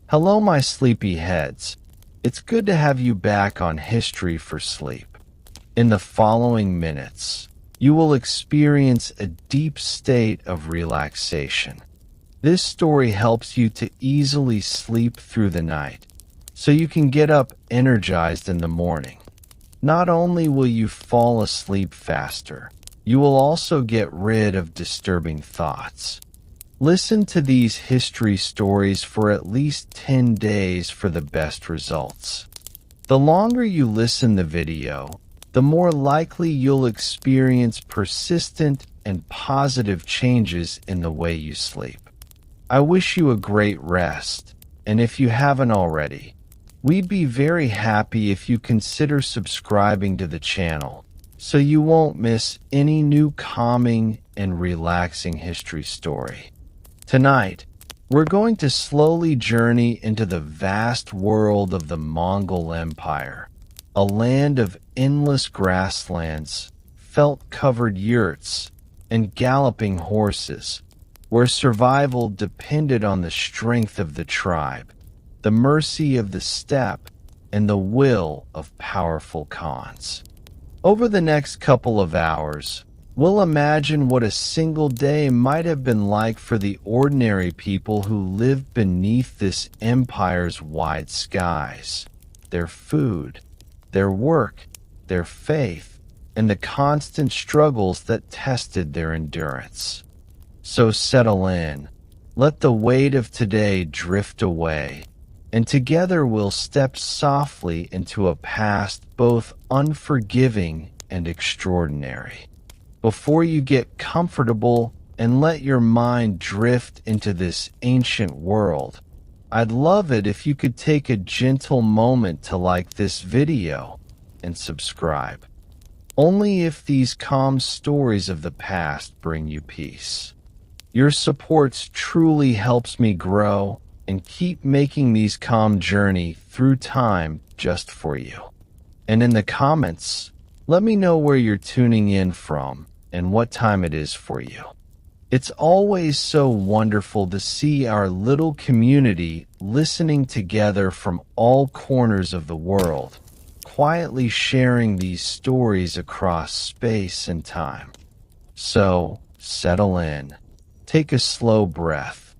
Hello, my sleepy heads. It's good to have you back on History for Sleep. In the following minutes, you will experience a deep state of relaxation. This story helps you to easily sleep through the night, so you can get up energized in the morning. Not only will you fall asleep faster, you will also get rid of disturbing thoughts. Listen to these history stories for at least 10 days for the best results. The longer you listen the video, the more likely you'll experience persistent and positive changes in the way you sleep. I wish you a great rest, and if you haven't already, we'd be very happy if you consider subscribing to the channel so you won't miss any new calming and relaxing history story. Tonight, we're going to slowly journey into the vast world of the Mongol Empire, a land of endless grasslands, felt-covered yurts, and galloping horses, where survival depended on the strength of the tribe, the mercy of the steppe, and the will of powerful khans. Over the next couple of hours, we'll imagine what a single day might have been like for the ordinary people who lived beneath this empire's wide skies. Their food, their work, their faith, and the constant struggles that tested their endurance. So settle in, let the weight of today drift away, and together we'll step softly into a past both unforgiving and extraordinary. Before you get comfortable and let your mind drift into this ancient world, I'd love it if you could take a gentle moment to like this video and subscribe. Only if these calm stories of the past bring you peace. Your support truly helps me grow and keep making these calm journey through time just for you. And in the comments, let me know where you're tuning in from and what time it is for you. It's always so wonderful to see our little community listening together from all corners of the world, quietly sharing these stories across space and time. So, settle in, take a slow breath,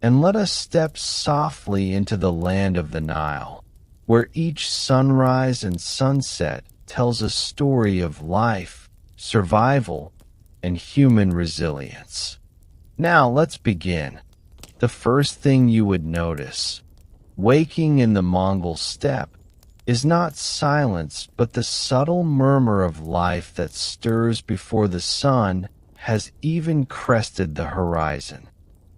and let us step softly into the land of the Nile, where each sunrise and sunset tells a story of life, survival, and human resilience. Now let's begin. The first thing you would notice, waking in the Mongol steppe, is not silence but the subtle murmur of life that stirs before the sun has even crested the horizon.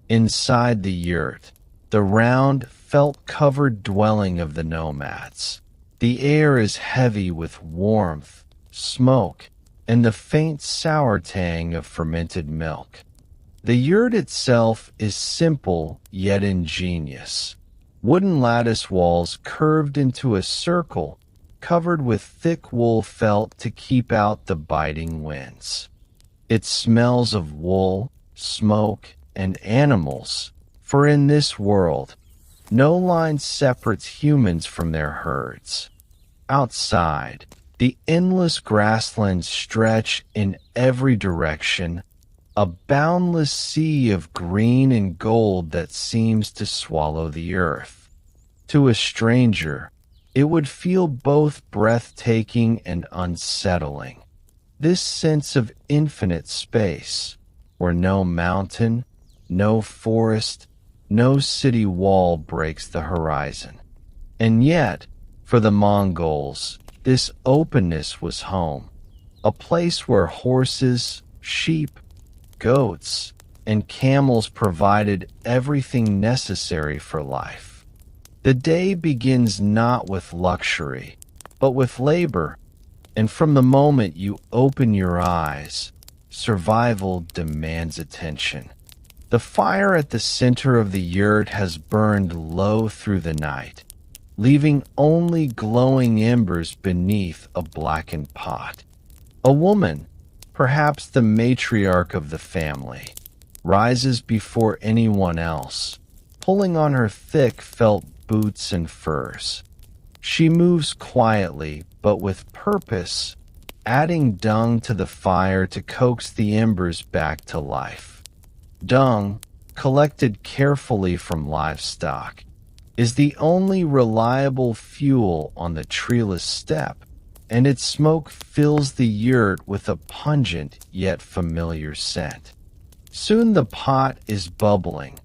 Inside the yurt, the round, felt-covered dwelling of the nomads, the air is heavy with warmth, smoke, and the faint sour tang of fermented milk. The yurt itself is simple yet ingenious. Wooden lattice walls curved into a circle, covered with thick wool felt to keep out the biting winds. It smells of wool, smoke, and animals, for in this world, no line separates humans from their herds. Outside, the endless grasslands stretch in every direction, a boundless sea of green and gold that seems to swallow the earth. To a stranger, it would feel both breathtaking and unsettling. This sense of infinite space, where no mountain, no forest, no city wall breaks the horizon. And yet, for the Mongols, this openness was home, a place where horses, sheep, goats, and camels provided everything necessary for life. The day begins not with luxury, but with labor, and from the moment you open your eyes, survival demands attention. The fire at the center of the yurt has burned low through the night, leaving only glowing embers beneath a blackened pot. A woman, perhaps the matriarch of the family, rises before anyone else, pulling on her thick felt boots and furs. She moves quietly, but with purpose, adding dung to the fire to coax the embers back to life. Dung, collected carefully from livestock, is the only reliable fuel on the treeless steppe, and its smoke fills the yurt with a pungent yet familiar scent. Soon the pot is bubbling,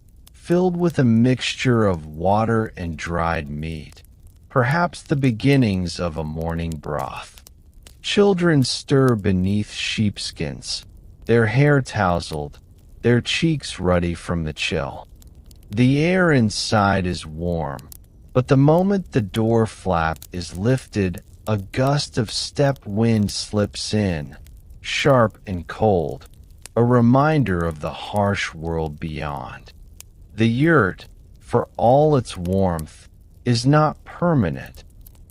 filled with a mixture of water and dried meat, perhaps the beginnings of a morning broth. Children stir beneath sheepskins, their hair tousled, their cheeks ruddy from the chill. The air inside is warm, but the moment the door flap is lifted, a gust of steppe wind slips in, sharp and cold, a reminder of the harsh world beyond. The yurt, for all its warmth, is not permanent.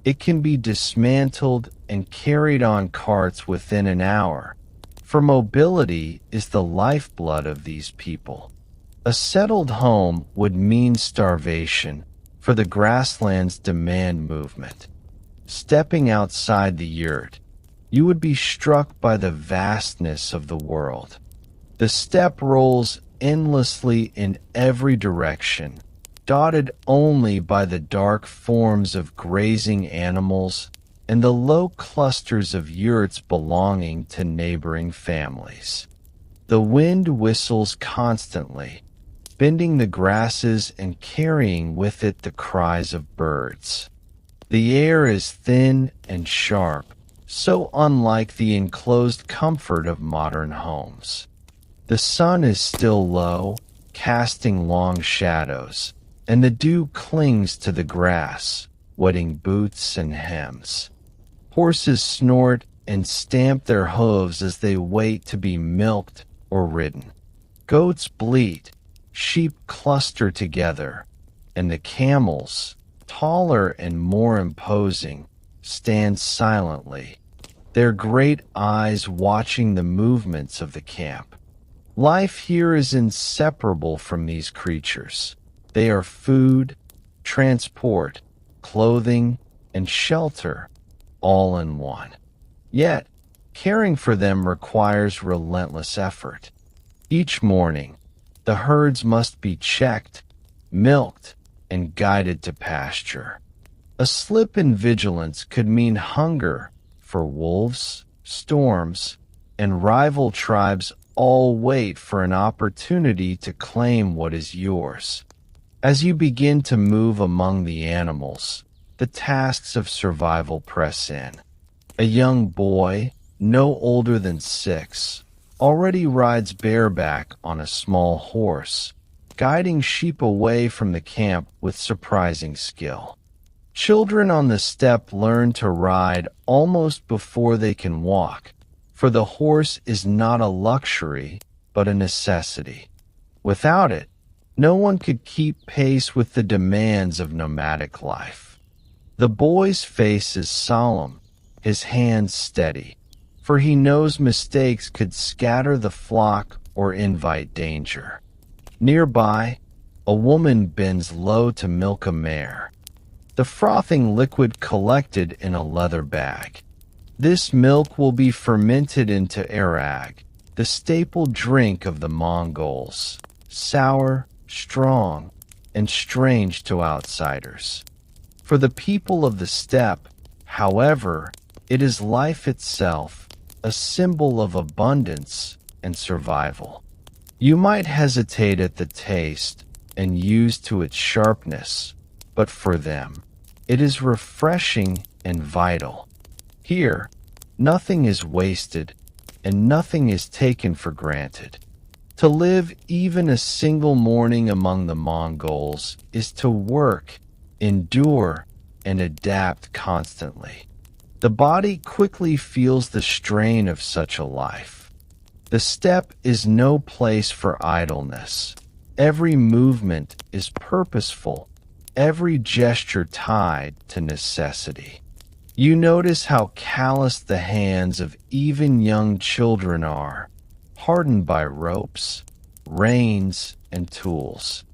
It can be dismantled and carried on carts within an hour, for mobility is the lifeblood of these people. A settled home would mean starvation, for the grasslands demand movement. Stepping outside the yurt, you would be struck by the vastness of the world. The steppe rolls endlessly in every direction, dotted only by the dark forms of grazing animals and the low clusters of yurts belonging to neighboring families. The wind whistles constantly, bending the grasses and carrying with it the cries of birds. The air is thin and sharp, so unlike the enclosed comfort of modern homes. The sun is still low, casting long shadows, and the dew clings to the grass, wetting boots and hems. Horses snort and stamp their hooves as they wait to be milked or ridden. Goats bleat, sheep cluster together, and the camels, taller and more imposing, stand silently, their great eyes watching the movements of the camp. Life here is inseparable from these creatures. They are food, transport, clothing, and shelter, all in one. Yet, caring for them requires relentless effort. Each morning, the herds must be checked, milked, and guided to pasture. A slip in vigilance could mean hunger, for wolves, storms, and rival tribes all wait for an opportunity to claim what is yours. As you begin to move among the animals, the tasks of survival press in. A young boy, no older than 6, already rides bareback on a small horse, guiding sheep away from the camp with surprising skill. Children on the steppe learn to ride almost before they can walk, for the horse is not a luxury, but a necessity. Without it, no one could keep pace with the demands of nomadic life. The boy's face is solemn, his hands steady, for he knows mistakes could scatter the flock or invite danger. Nearby, a woman bends low to milk a mare, the frothing liquid collected in a leather bag. This milk will be fermented into arag, the staple drink of the Mongols, sour, strong, and strange to outsiders. For the people of the steppe, however, it is life itself, a symbol of abundance and survival. You might hesitate at the taste and use to its sharpness, but for them, it is refreshing and vital. Here, nothing is wasted and nothing is taken for granted. To live even a single morning among the Mongols is to work, endure, and adapt constantly. The body quickly feels the strain of such a life. The steppe is no place for idleness. Every movement is purposeful, every gesture tied to necessity. You notice how callous the hands of even young children are, hardened by ropes, reins, and tools.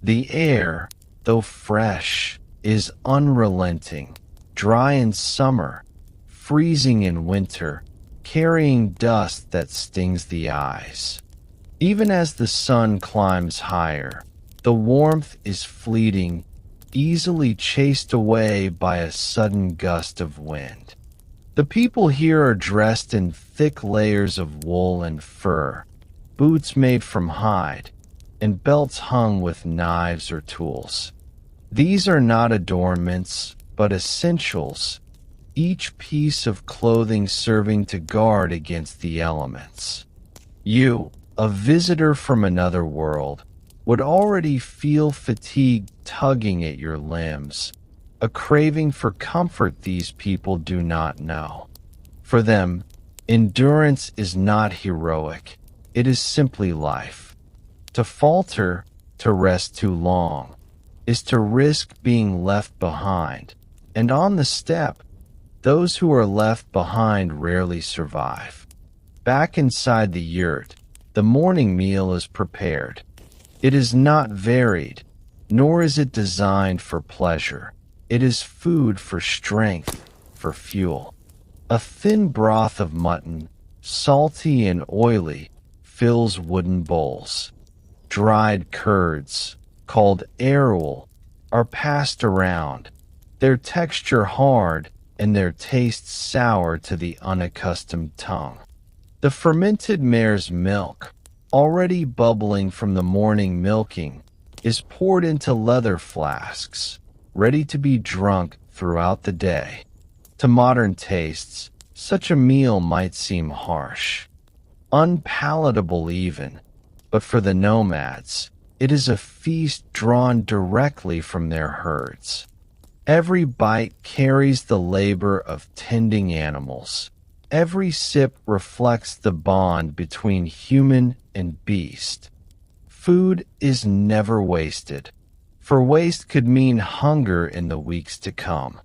The air, though fresh, is unrelenting, dry in summer, freezing in winter, carrying dust that stings the eyes. Even as the sun climbs higher, the warmth is fleeting, easily chased away by a sudden gust of wind. The people here are dressed in thick layers of wool and fur, boots made from hide, and belts hung with knives or tools. These are not adornments, but essentials, each piece of clothing serving to guard against the elements. You, a visitor from another world, would already feel fatigue tugging at your limbs, a craving for comfort these people do not know. For them, endurance is not heroic, it is simply life. To falter, to rest too long, is to risk being left behind, and on the steppe, those who are left behind rarely survive. Back inside the yurt, the morning meal is prepared. It is not varied, nor is it designed for pleasure. It is food for strength, for fuel. A thin broth of mutton, salty and oily, fills wooden bowls. Dried curds, called arrowel, are passed around, their texture hard and their taste sour to the unaccustomed tongue. The fermented mare's milk, already bubbling from the morning milking, is poured into leather flasks, ready to be drunk throughout the day. To modern tastes, such a meal might seem harsh, unpalatable even, but for the nomads, it is a feast drawn directly from their herds. Every bite carries the labor of tending animals. Every sip reflects the bond between human and beast. Food is never wasted, for waste could mean hunger in the weeks to come.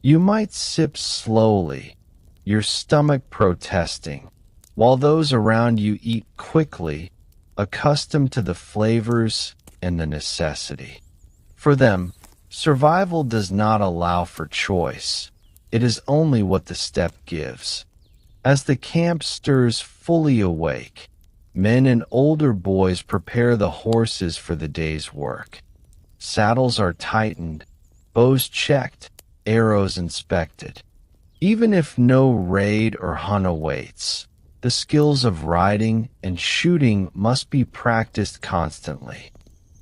You might sip slowly, your stomach protesting, while those around you eat quickly, accustomed to the flavors and the necessity. For them, survival does not allow for choice. It is only what the steppe gives. As the camp stirs fully awake, men and older boys prepare the horses for the day's work. Saddles are tightened, bows checked, arrows inspected. Even if no raid or hunt awaits, the skills of riding and shooting must be practiced constantly.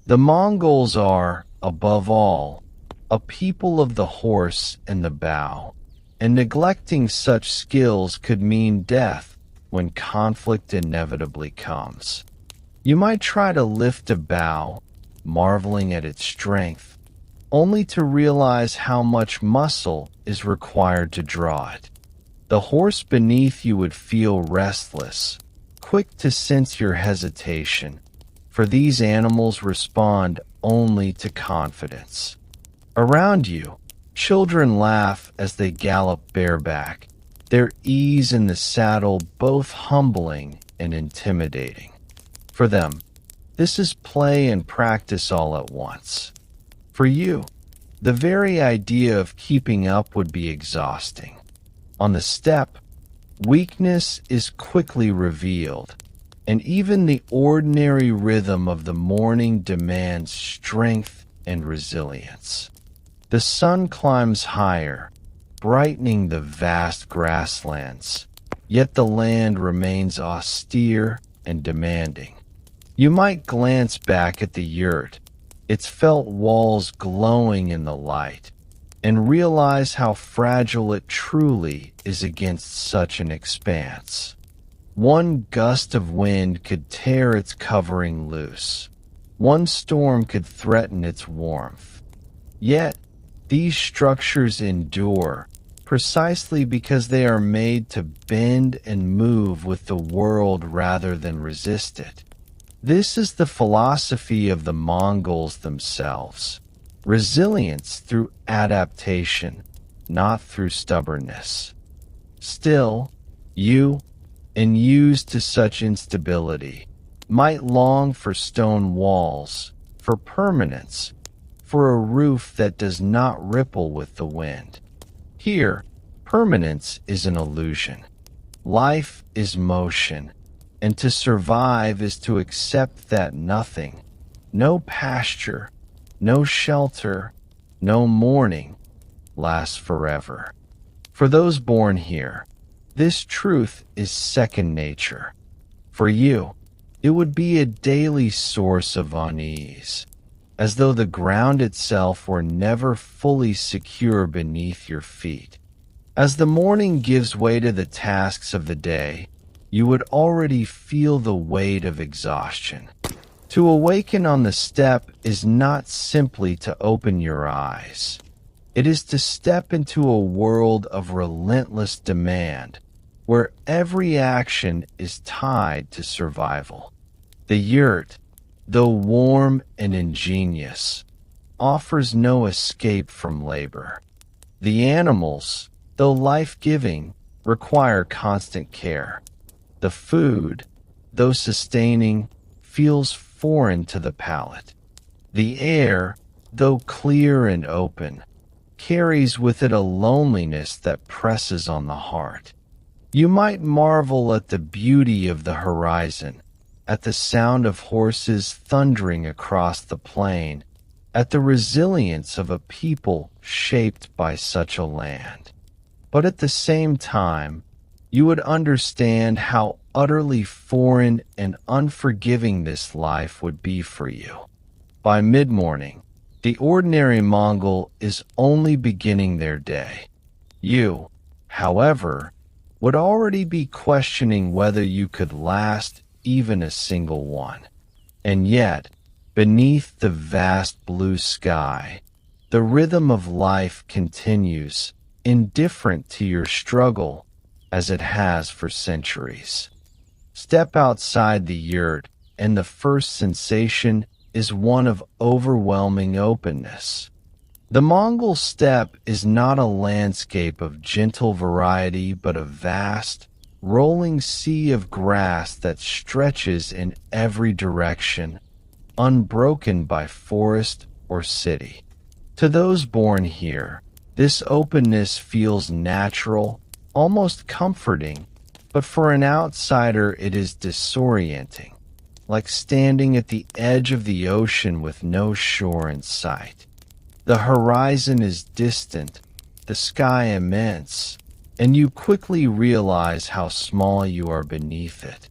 The Mongols are, above all, a people of the horse and the bow, and neglecting such skills could mean death when conflict inevitably comes. You might try to lift a bow, marveling at its strength, only to realize how much muscle is required to draw it. The horse beneath you would feel restless, quick to sense your hesitation, for these animals respond only to confidence. Around you, children laugh as they gallop bareback, their ease in the saddle both humbling and intimidating. For them, this is play and practice all at once. For you, the very idea of keeping up would be exhausting. On the steppe, weakness is quickly revealed, and even the ordinary rhythm of the morning demands strength and resilience. The sun climbs higher, brightening the vast grasslands, yet the land remains austere and demanding. You might glance back at the yurt, its felt walls glowing in the light, and realize how fragile it truly is against such an expanse. One gust of wind could tear its covering loose. One storm could threaten its warmth. Yet, these structures endure precisely because they are made to bend and move with the world rather than resist it. This is the philosophy of the Mongols themselves. Resilience through adaptation, not through stubbornness. Still, you, unused to such instability, might long for stone walls, for permanence, for a roof that does not ripple with the wind. Here, permanence is an illusion. Life is motion, and to survive is to accept that nothing, no pasture, no shelter, no mourning, lasts forever. For those born here, this truth is second nature. For you, it would be a daily source of unease, as though the ground itself were never fully secure beneath your feet. As the morning gives way to the tasks of the day, you would already feel the weight of exhaustion. To awaken on the steppe is not simply to open your eyes. It is to step into a world of relentless demand, where every action is tied to survival. The yurt, though warm and ingenious, offers no escape from labor. The animals, though life-giving, require constant care. The food, though sustaining, feels foreign to the palate. The air, though clear and open, carries with it a loneliness that presses on the heart. You might marvel at the beauty of the horizon, at the sound of horses thundering across the plain, at the resilience of a people shaped by such a land. But at the same time, you would understand how utterly foreign and unforgiving this life would be for you. By mid-morning, the ordinary Mongol is only beginning their day. You, however, would already be questioning whether you could last even a single one. And yet, beneath the vast blue sky, the rhythm of life continues, indifferent to your struggle as it has for centuries. Step outside the yurt, and the first sensation is one of overwhelming openness. The Mongol steppe is not a landscape of gentle variety, but a vast, rolling sea of grass that stretches in every direction, unbroken by forest or city. To those born here, this openness feels natural, almost comforting, but for an outsider it is disorienting, like standing at the edge of the ocean with no shore in sight. The horizon is distant, the sky immense, and you quickly realize how small you are beneath it.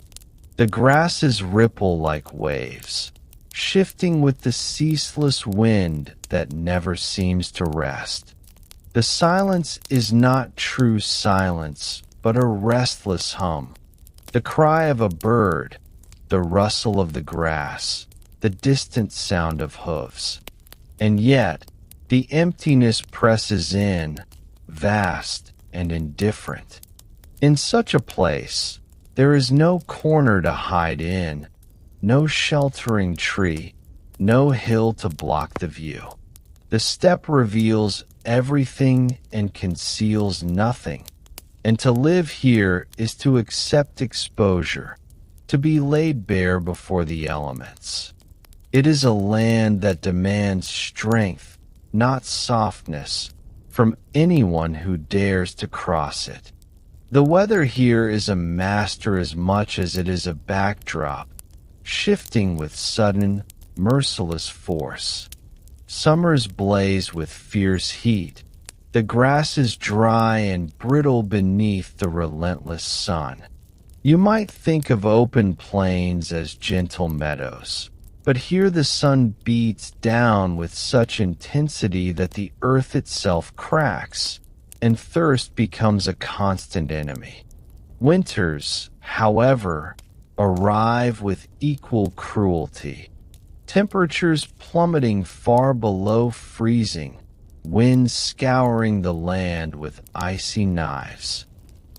The grasses ripple like waves, shifting with the ceaseless wind that never seems to rest. The silence is not true silence, but a restless hum. The cry of a bird, the rustle of the grass, the distant sound of hooves. And yet, the emptiness presses in, vast and indifferent. In such a place, there is no corner to hide in, no sheltering tree, no hill to block the view. The steppe reveals everything and conceals nothing, and to live here is to accept exposure, to be laid bare before the elements. It is a land that demands strength, not softness, from anyone who dares to cross it. The weather here is a master as much as it is a backdrop, shifting with sudden, merciless force. Summers blaze with fierce heat. The grass is dry and brittle beneath the relentless sun. You might think of open plains as gentle meadows, but here the sun beats down with such intensity that the earth itself cracks, and thirst becomes a constant enemy. Winters, however, arrive with equal cruelty. Temperatures plummeting far below freezing, winds scouring the land with icy knives.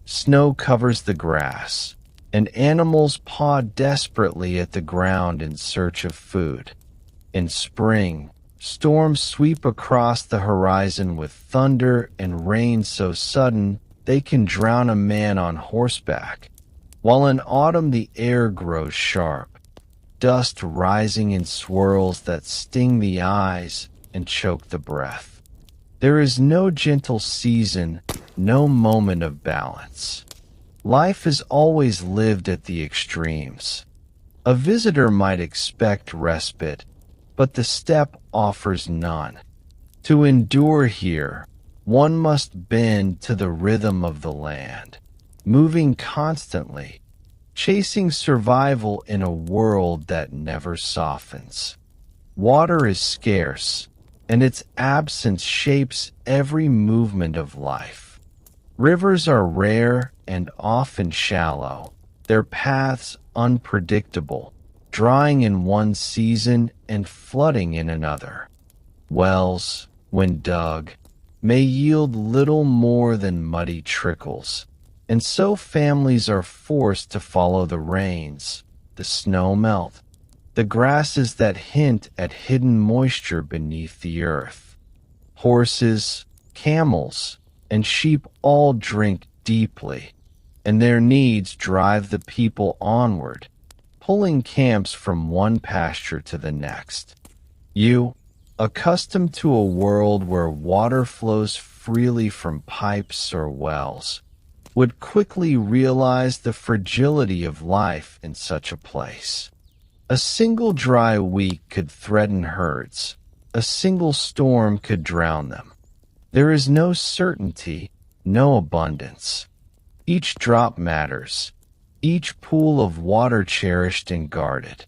Snow covers the grass, and animals paw desperately at the ground in search of food. In spring, storms sweep across the horizon with thunder and rain so sudden they can drown a man on horseback, while in autumn the air grows sharp. dust rising in swirls that sting the eyes and choke the breath. There is no gentle season, no moment of balance. Life is always lived at the extremes. A visitor might expect respite, but the steppe offers none. To endure here, one must bend to the rhythm of the land, moving constantly, chasing survival in a world that never softens. Water is scarce, and its absence shapes every movement of life. Rivers are rare and often shallow, their paths unpredictable, drying in one season and flooding in another. Wells, when dug, may yield little more than muddy trickles, and so families are forced to follow the rains, the snow melt, the grasses that hint at hidden moisture beneath the earth. Horses, camels, and sheep all drink deeply, and their needs drive the people onward, pulling camps from one pasture to the next. You, accustomed to a world where water flows freely from pipes or wells, would quickly realize the fragility of life in such a place. A single dry week could threaten herds. A single storm could drown them. There is no certainty, no abundance. Each drop matters, each pool of water cherished and guarded.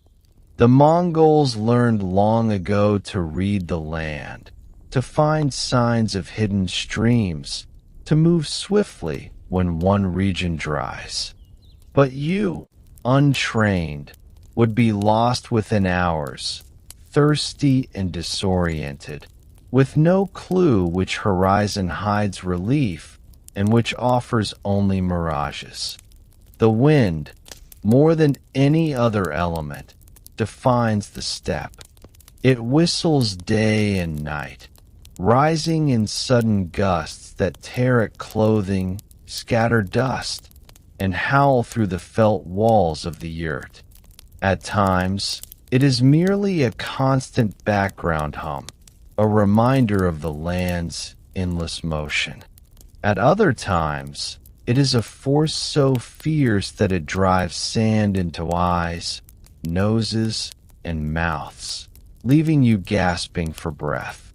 The Mongols learned long ago to read the land, to find signs of hidden streams, to move swiftly when one region dries. But you, untrained, would be lost within hours, thirsty and disoriented, with no clue which horizon hides relief and which offers only mirages. The wind, more than any other element, defines the steppe. It whistles day and night, rising in sudden gusts that tear at clothing, scatter dust, and howl through the felt walls of the yurt. At times, it is merely a constant background hum, a reminder of the land's endless motion. At other times, it is a force so fierce that it drives sand into eyes, noses, and mouths, leaving you gasping for breath.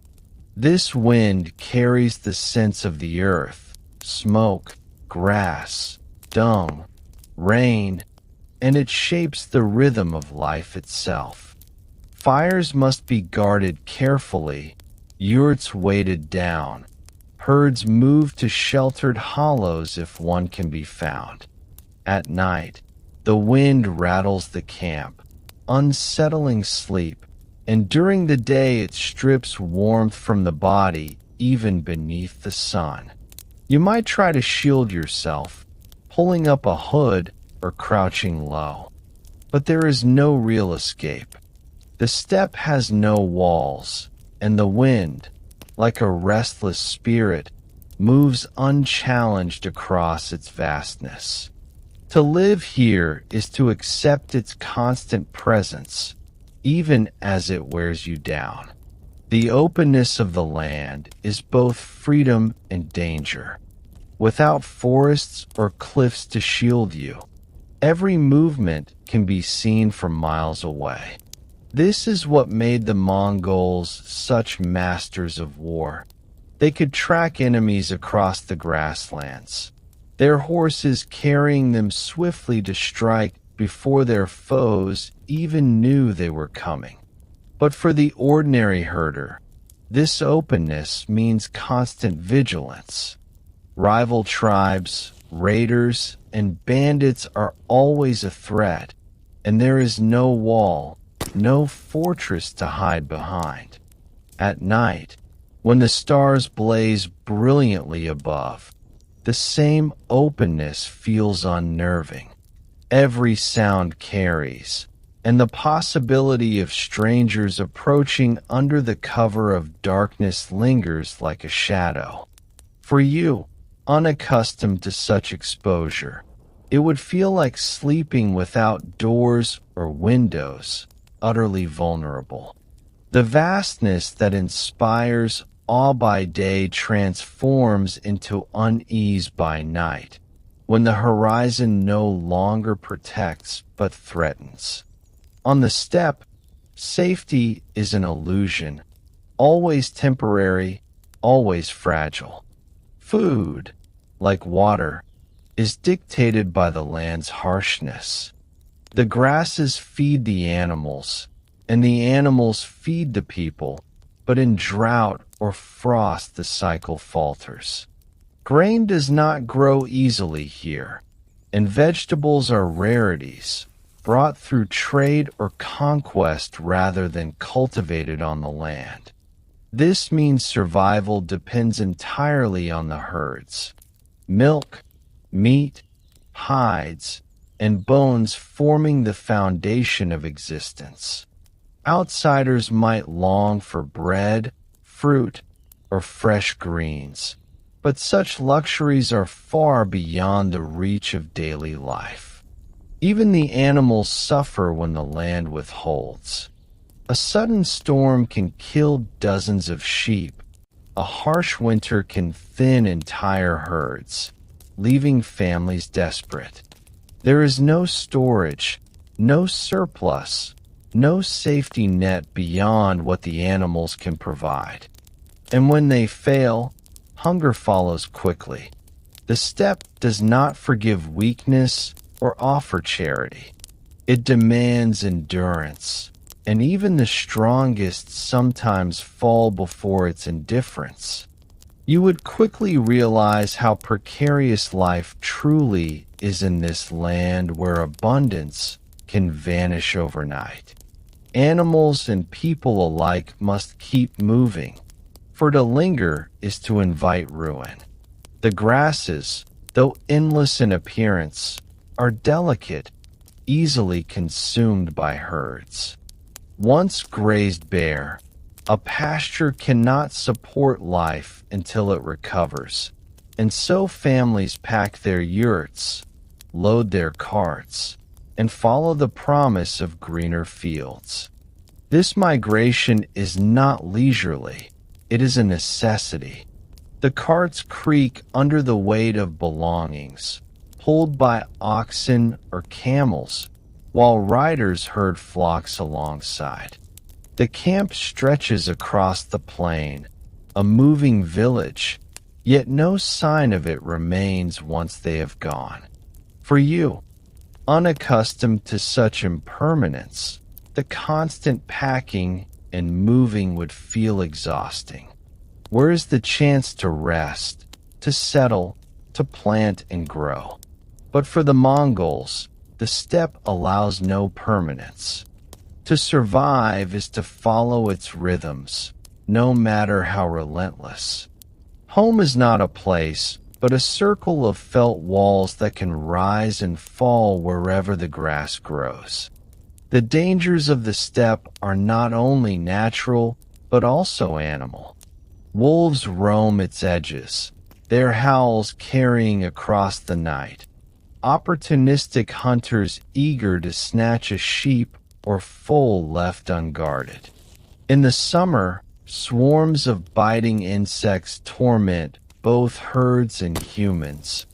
This wind carries the scents of the earth, smoke, grass, dung, rain, and it shapes the rhythm of life itself. Fires must be guarded carefully, yurts weighted down, herds moved to sheltered hollows if one can be found. At night, the wind rattles the camp, unsettling sleep, and during the day it strips warmth from the body even beneath the sun. You might try to shield yourself, pulling up a hood or crouching low, but there is no real escape. The steppe has no walls, and the wind, like a restless spirit, moves unchallenged across its vastness. To live here is to accept its constant presence, even as it wears you down. The openness of the land is both freedom and danger. Without forests or cliffs to shield you, every movement can be seen from miles away. This is what made the Mongols such masters of war. They could track enemies across the grasslands, their horses carrying them swiftly to strike before their foes even knew they were coming. But for the ordinary herder, this openness means constant vigilance. Rival tribes, raiders, and bandits are always a threat, and there is no wall, no fortress to hide behind. At night, when the stars blaze brilliantly above, the same openness feels unnerving. Every sound carries, and the possibility of strangers approaching under the cover of darkness lingers like a shadow. For you, unaccustomed to such exposure, It would feel like sleeping without doors or windows, utterly vulnerable. The vastness that inspires awe by day transforms into unease by night, when the horizon no longer protects but threatens. On the steppe, safety is an illusion, always temporary, always fragile. Food, like water, is dictated by the land's harshness. The grasses feed the animals, and the animals feed the people, but in drought or frost the cycle falters. Grain does not grow easily here, and vegetables are rarities, brought through trade or conquest rather than cultivated on the land. This means survival depends entirely on the herds. Milk, meat, hides, and bones forming the foundation of existence. Outsiders might long for bread, fruit, or fresh greens, but such luxuries are far beyond the reach of daily life. Even the animals suffer when the land withholds. A sudden storm can kill dozens of sheep. A harsh winter can thin entire herds, leaving families desperate. There is no storage, no surplus, no safety net beyond what the animals can provide. And when they fail, hunger follows quickly. The steppe does not forgive weakness or offer charity. It demands endurance, and even the strongest sometimes fall before its indifference. You would quickly realize how precarious life truly is in this land where abundance can vanish overnight. Animals and people alike must keep moving, for to linger is to invite ruin. The grasses, though endless in appearance, are delicate, easily consumed by herds. Once grazed bare, a pasture cannot support life until it recovers, and so families pack their yurts, load their carts, and follow the promise of greener fields. This migration is not leisurely, it is a necessity. The carts creak under the weight of belongings, pulled by oxen or camels, while riders herd flocks alongside. The camp stretches across the plain, a moving village, yet no sign of it remains once they have gone. For you, unaccustomed to such impermanence, the constant packing and moving would feel exhausting. Where is the chance to rest, to settle, to plant and grow? But for the Mongols, the steppe allows no permanence. To survive is to follow its rhythms, no matter how relentless. Home is not a place, but a circle of felt walls that can rise and fall wherever the grass grows. The dangers of the steppe are not only natural, but also animal. Wolves roam its edges, their howls carrying across the night. Opportunistic hunters eager to snatch a sheep or foal left unguarded. In the summer, swarms of biting insects torment both herds and humans,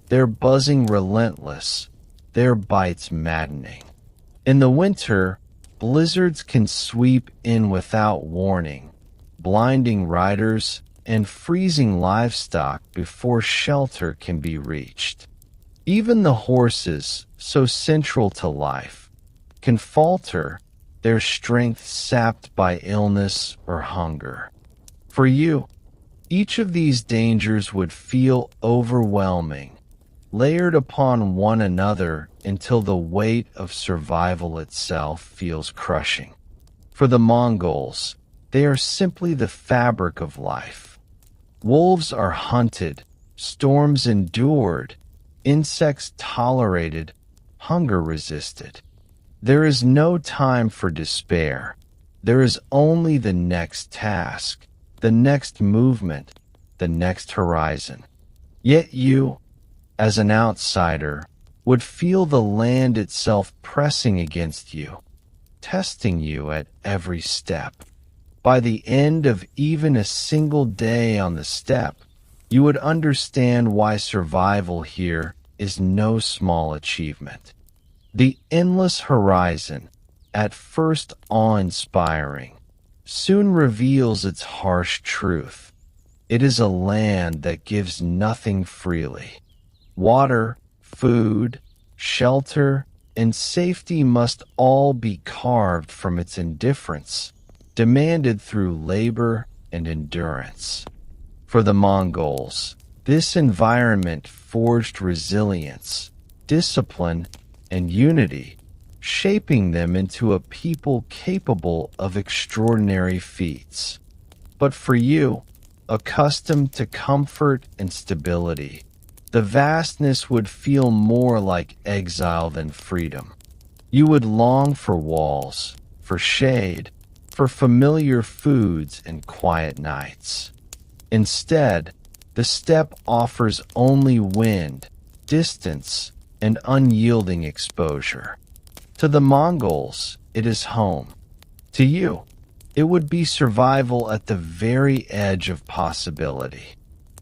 their buzzing relentless, their bites maddening. In the winter, blizzards can sweep in without warning, blinding riders and freezing livestock before shelter can be reached. Even the horses, so central to life, can falter, their strength sapped by illness or hunger. For you, each of these dangers would feel overwhelming, layered upon one another until the weight of survival itself feels crushing. For the Mongols, they are simply the fabric of life. Wolves are hunted, storms endured, insects tolerated, hunger resisted. There is no time for despair. There is only the next task, the next movement, the next horizon. Yet you, as an outsider, would feel the land itself pressing against you, testing you at every step. By the end of even a single day on the steppe, you would understand why survival here is no small achievement. The endless horizon, at first awe-inspiring, soon reveals its harsh truth. It is a land that gives nothing freely. Water, food, shelter, and safety must all be carved from its indifference, demanded through labor and endurance. For the Mongols, this environment forged resilience, discipline, and unity, shaping them into a people capable of extraordinary feats. But for you, accustomed to comfort and stability, the vastness would feel more like exile than freedom. You would long for walls, for shade, for familiar foods and quiet nights. Instead, the steppe offers only wind, distance, and unyielding exposure. To the Mongols, it is home. To you, it would be survival at the very edge of possibility.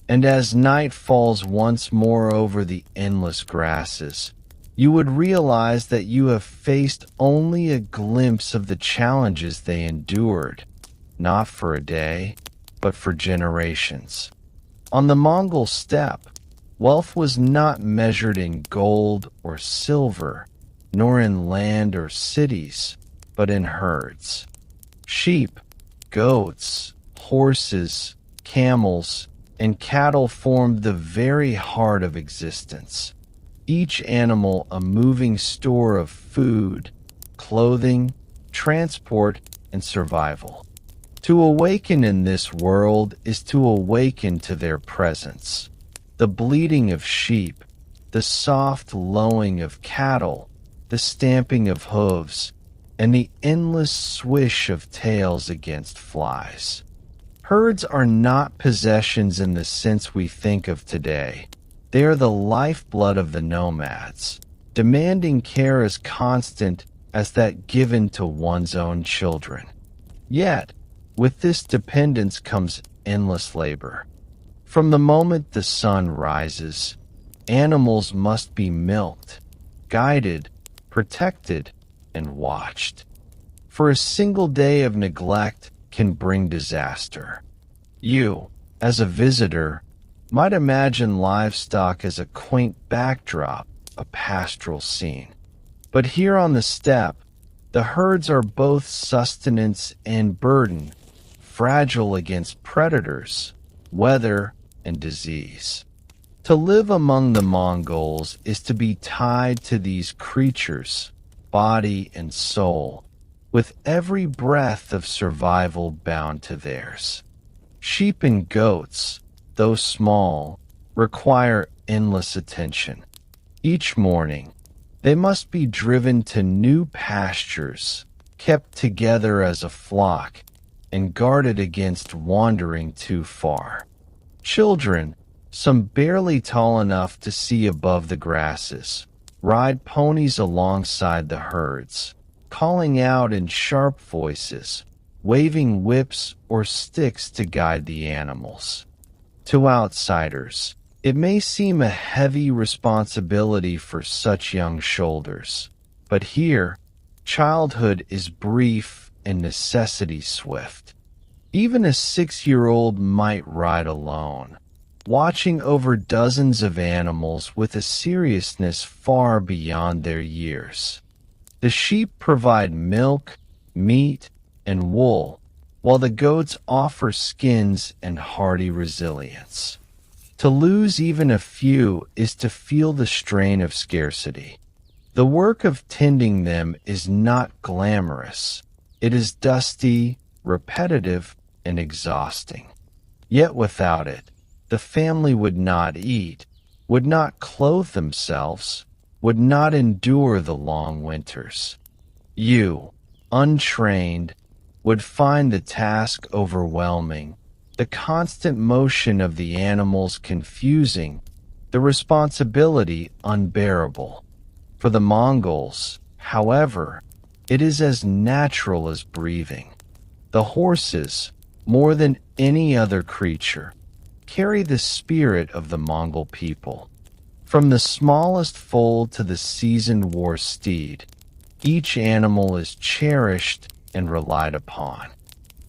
And as night falls once more over the endless grasses, you would realize that you have faced only a glimpse of the challenges they endured, not for a day, but for generations. On the Mongol steppe, wealth was not measured in gold or silver, nor in land or cities, but in herds. Sheep, goats, horses, camels, and cattle formed the very heart of existence, each animal a moving store of food, clothing, transport, and survival. To awaken in this world is to awaken to their presence. The bleating of sheep, the soft lowing of cattle, the stamping of hooves, and the endless swish of tails against flies. Herds are not possessions in the sense we think of today. They are the lifeblood of the nomads, demanding care as constant as that given to one's own children. Yet, with this dependence comes endless labor. From the moment the sun rises, animals must be milked, guided, protected, and watched. For a single day of neglect can bring disaster. You, as a visitor, might imagine livestock as a quaint backdrop, a pastoral scene. But here on the steppe, the herds are both sustenance and burden, fragile against predators, weather, and disease. To live among the Mongols is to be tied to these creatures, body and soul, with every breath of survival bound to theirs. Sheep and goats, though small, require endless attention. Each morning, they must be driven to new pastures, kept together as a flock, and guarded against wandering too far. Children, some barely tall enough to see above the grasses, ride ponies alongside the herds, calling out in sharp voices, waving whips or sticks to guide the animals. To outsiders, it may seem a heavy responsibility for such young shoulders, but here, childhood is brief and necessity swift. Even a 6-year-old might ride alone, watching over dozens of animals with a seriousness far beyond their years. The sheep provide milk, meat, and wool, while the goats offer skins and hardy resilience. To lose even a few is to feel the strain of scarcity. The work of tending them is not glamorous. It is dusty, repetitive, and exhausting. Yet without it, the family would not eat, would not clothe themselves, would not endure the long winters. You, untrained, would find the task overwhelming, the constant motion of the animals confusing, the responsibility unbearable. For the Mongols, however, it is as natural as breathing. The horses, more than any other creature, carry the spirit of the Mongol people. From the smallest foal to the seasoned war steed, each animal is cherished and relied upon.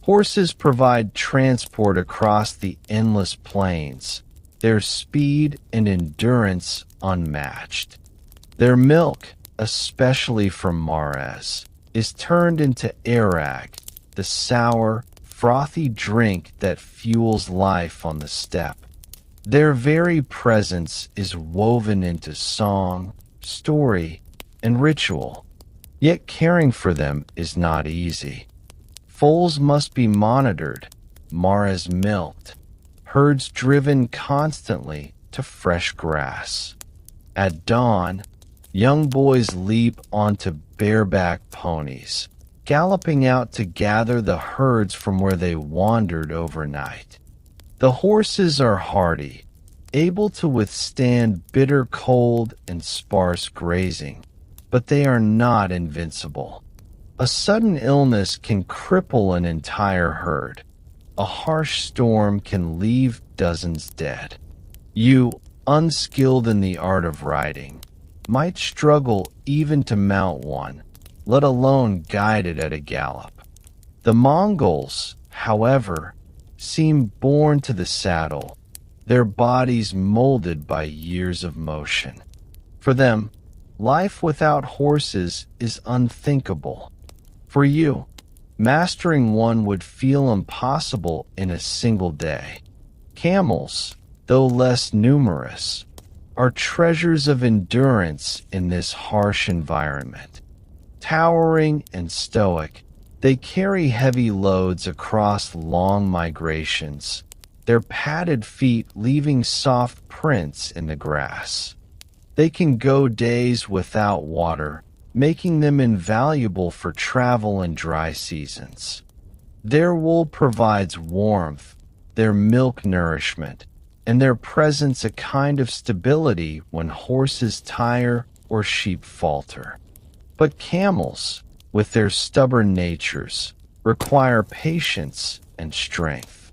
Horses provide transport across the endless plains, their speed and endurance unmatched. Their milk, especially from mares, is turned into arag, the sour, frothy drink that fuels life on the steppe. Their very presence is woven into song, story, and ritual. Yet caring for them is not easy. Foals must be monitored, mares milked, herds driven constantly to fresh grass. At dawn, young boys leap onto bareback ponies, galloping out to gather the herds from where they wandered overnight. The horses are hardy, able to withstand bitter cold and sparse grazing, but they are not invincible. A sudden illness can cripple an entire herd. A harsh storm can leave dozens dead. You, unskilled in the art of riding, might struggle even to mount one, let alone guide it at a gallop. The Mongols, however, seem born to the saddle, their bodies molded by years of motion. For them, life without horses is unthinkable. For you, mastering one would feel impossible in a single day. Camels, though less numerous, are treasures of endurance in this harsh environment. Towering and stoic, they carry heavy loads across long migrations, their padded feet leaving soft prints in the grass. They can go days without water, making them invaluable for travel and dry seasons. Their wool provides warmth, their milk nourishment, and their presence a kind of stability when horses tire or sheep falter. But camels, with their stubborn natures, require patience and strength.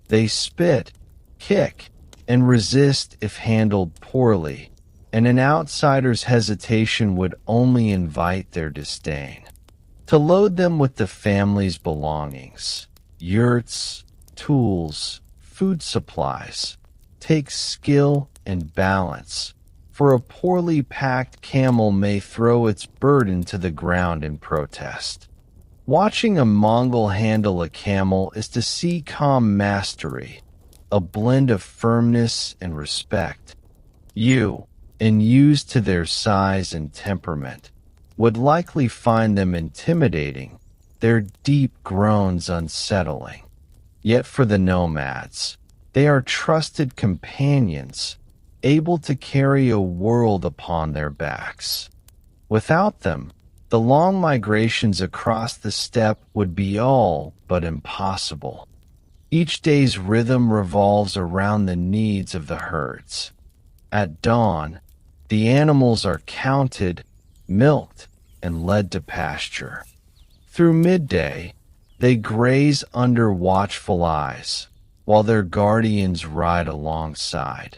They spit, kick, and resist if handled poorly, and an outsider's hesitation would only invite their disdain. To load them with the family's belongings, yurts, tools, food supplies, takes skill and balance, for a poorly packed camel may throw its burden to the ground in protest. Watching a Mongol handle a camel is to see calm mastery, a blend of firmness and respect. You, unused to their size and temperament, would likely find them intimidating, their deep groans unsettling. Yet for the nomads, they are trusted companions, able to carry a world upon their backs. Without them, the long migrations across the steppe would be all but impossible. Each day's rhythm revolves around the needs of the herds. At dawn, the animals are counted, milked, and led to pasture. Through midday, they graze under watchful eyes, while their guardians ride alongside,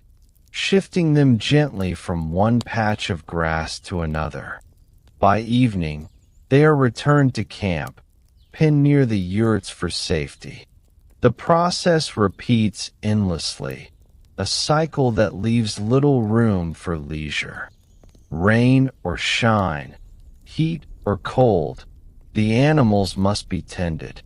shifting them gently from one patch of grass to another. By evening, they are returned to camp, pinned near the yurts for safety. The process repeats endlessly, a cycle that leaves little room for leisure. Rain or shine, heat or cold, the animals must be tended.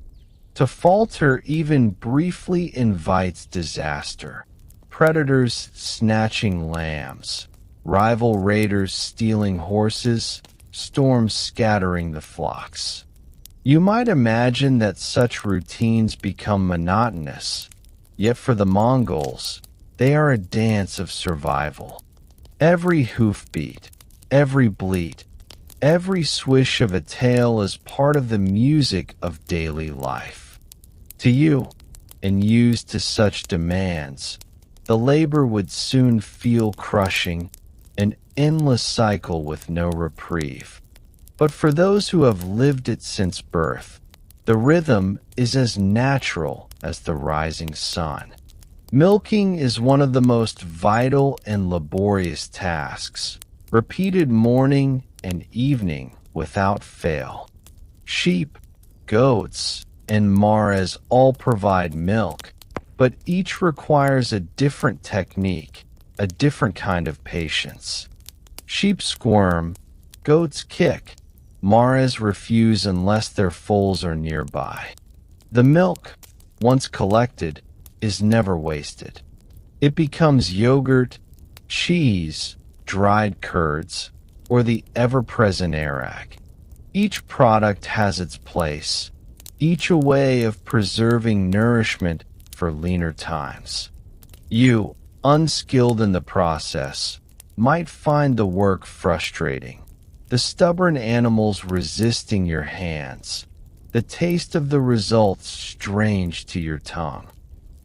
To falter even briefly invites disaster. Predators snatching lambs, rival raiders stealing horses, storms scattering the flocks. You might imagine that such routines become monotonous, yet for the Mongols, they are a dance of survival. Every hoofbeat, every bleat, every swish of a tail is part of the music of daily life. To you, and used to such demands, the labor would soon feel crushing, an endless cycle with no reprieve. But for those who have lived it since birth, the rhythm is as natural as the rising sun. Milking is one of the most vital and laborious tasks, repeated morning and evening without fail. Sheep, goats, and mares all provide milk, but each requires a different technique, a different kind of patience. Sheep squirm, goats kick, mares refuse unless their foals are nearby. The milk, once collected, is never wasted. It becomes yogurt, cheese, dried curds, or the ever-present arag. Each product has its place, each a way of preserving nourishment for leaner times. You, unskilled in the process, might find the work frustrating, the stubborn animals resisting your hands, the taste of the results strange to your tongue.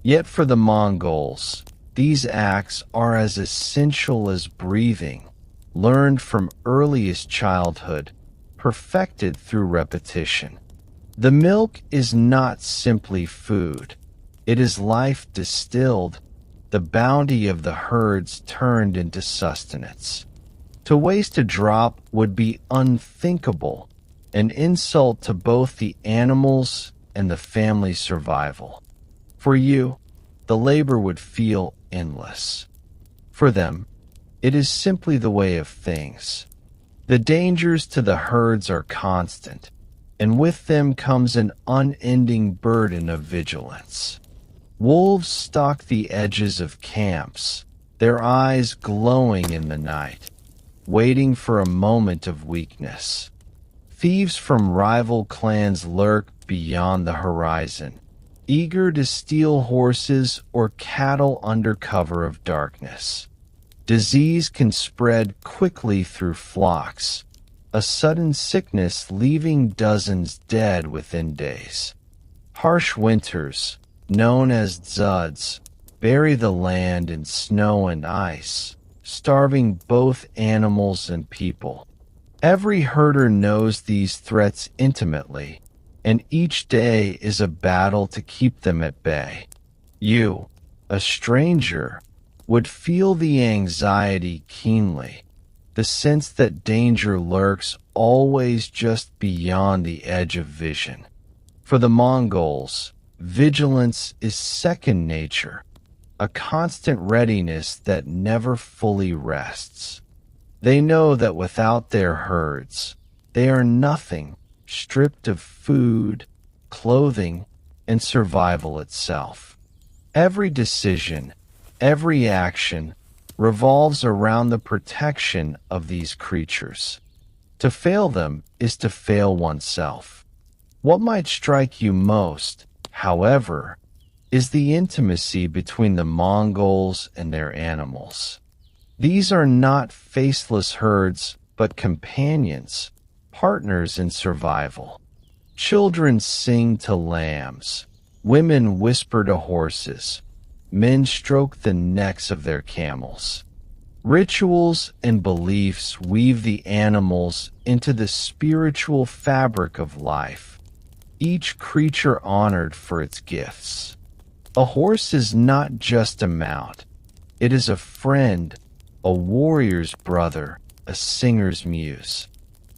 Yet for the Mongols, these acts are as essential as breathing, learned from earliest childhood, perfected through repetition. The milk is not simply food. It is life distilled, the bounty of the herds turned into sustenance. To waste a drop would be unthinkable, an insult to both the animals and the family's survival. For you, the labor would feel endless. For them, it is simply the way of things. The dangers to the herds are constant, and with them comes an unending burden of vigilance. Wolves stalk the edges of camps, their eyes glowing in the night, waiting for a moment of weakness. Thieves from rival clans lurk beyond the horizon, eager to steal horses or cattle under cover of darkness. Disease can spread quickly through flocks, a sudden sickness leaving dozens dead within days. Harsh winters, known as dzuds, bury the land in snow and ice, starving both animals and people. Every herder knows these threats intimately, and each day is a battle to keep them at bay. You, a stranger, would feel the anxiety keenly, the sense that danger lurks always just beyond the edge of vision. For the Mongols, vigilance is second nature, a constant readiness that never fully rests. They know that without their herds, they are nothing, stripped of food, clothing, and survival itself. Every decision, every action revolves around the protection of these creatures. To fail them is to fail oneself. What might strike you most, however, is the intimacy between the Mongols and their animals. These are not faceless herds, but companions, partners in survival. Children sing to lambs, women whisper to horses, men stroke the necks of their camels. Rituals and beliefs weave the animals into the spiritual fabric of life, each creature honored for its gifts. A horse is not just a mount. It is a friend, a warrior's brother, a singer's muse.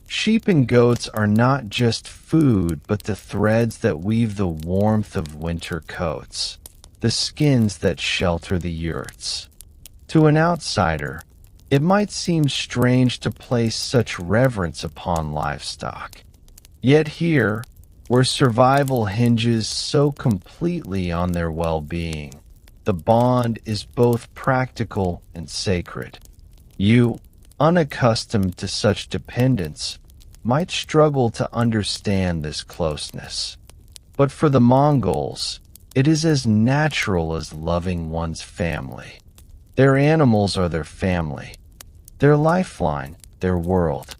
Sheep and goats are not just food, but the threads that weave the warmth of winter coats, the skins that shelter the yurts. To an outsider, it might seem strange to place such reverence upon livestock. Yet here, where survival hinges so completely on their well-being, the bond is both practical and sacred. You, unaccustomed to such dependence, might struggle to understand this closeness. But for the Mongols, it is as natural as loving one's family. Their animals are their family, their lifeline, their world.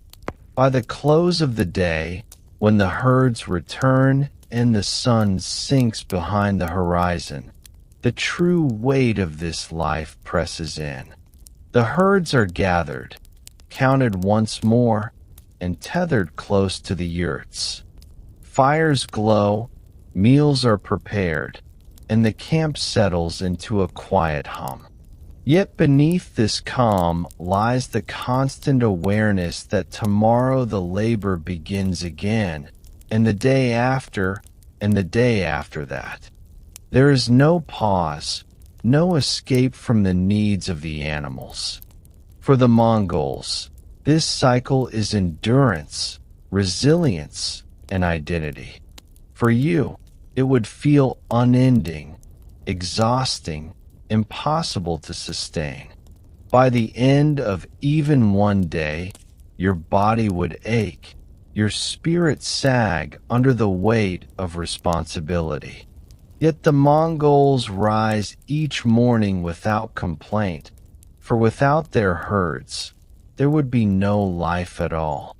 By the close of the day, when the herds return and the sun sinks behind the horizon, the true weight of this life presses in. The herds are gathered, counted once more, and tethered close to the yurts. Fires glow, meals are prepared, and the camp settles into a quiet hum. Yet beneath this calm lies the constant awareness that tomorrow the labor begins again, and the day after, and the day after that. There is no pause, no escape from the needs of the animals. For the Mongols, this cycle is endurance, resilience, and identity. For you, it would feel unending, exhausting, impossible to sustain. By the end of even one day, your body would ache, your spirit sag under the weight of responsibility. Yet the Mongols rise each morning without complaint, for without their herds, there would be no life at all.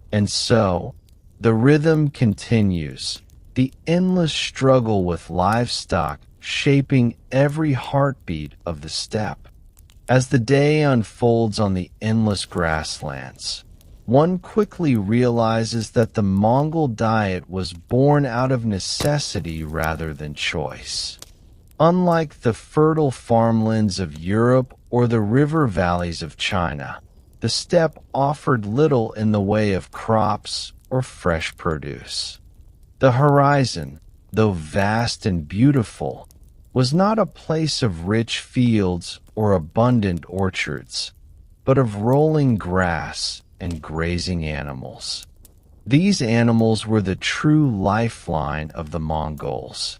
And so, the rhythm continues, the endless struggle with livestock shaping every heartbeat of the steppe. As the day unfolds on the endless grasslands, one quickly realizes that the Mongol diet was born out of necessity rather than choice. Unlike the fertile farmlands of Europe or the river valleys of China, the steppe offered little in the way of crops or fresh produce. The horizon, though vast and beautiful, was not a place of rich fields or abundant orchards, but of rolling grass and grazing animals. These animals were the true lifeline of the Mongols.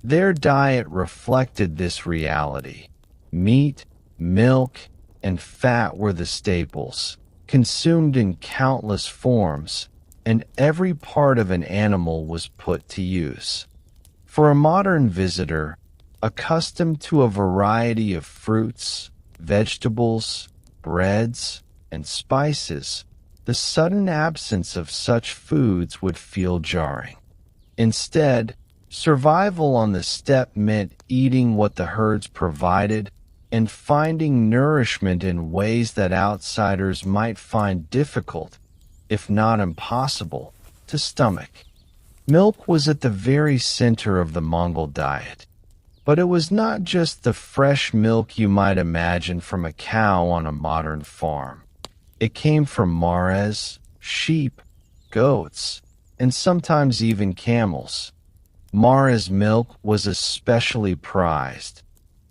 Their diet reflected this reality. Meat, milk, and fat were the staples, consumed in countless forms, and every part of an animal was put to use. For a modern visitor, accustomed to a variety of fruits, vegetables, breads, and spices, the sudden absence of such foods would feel jarring. Instead, survival on the steppe meant eating what the herds provided and finding nourishment in ways that outsiders might find difficult, if not impossible, to stomach. Milk was at the very center of the Mongol diet, but it was not just the fresh milk you might imagine from a cow on a modern farm. It came from mares, sheep, goats, and sometimes even camels. Mares milk was especially prized,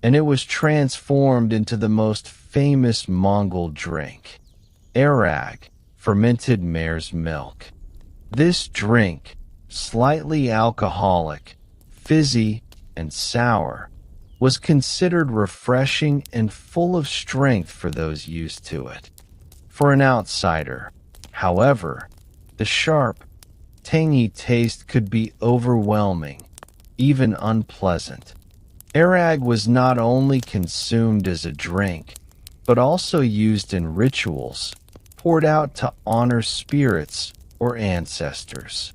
and it was transformed into the most famous Mongol drink, arag, fermented mare's milk. This drink, slightly alcoholic, fizzy, and sour, was considered refreshing and full of strength for those used to it. For an outsider, however, the sharp, tangy taste could be overwhelming, even unpleasant. Arag was not only consumed as a drink, but also used in rituals, poured out to honor spirits or ancestors.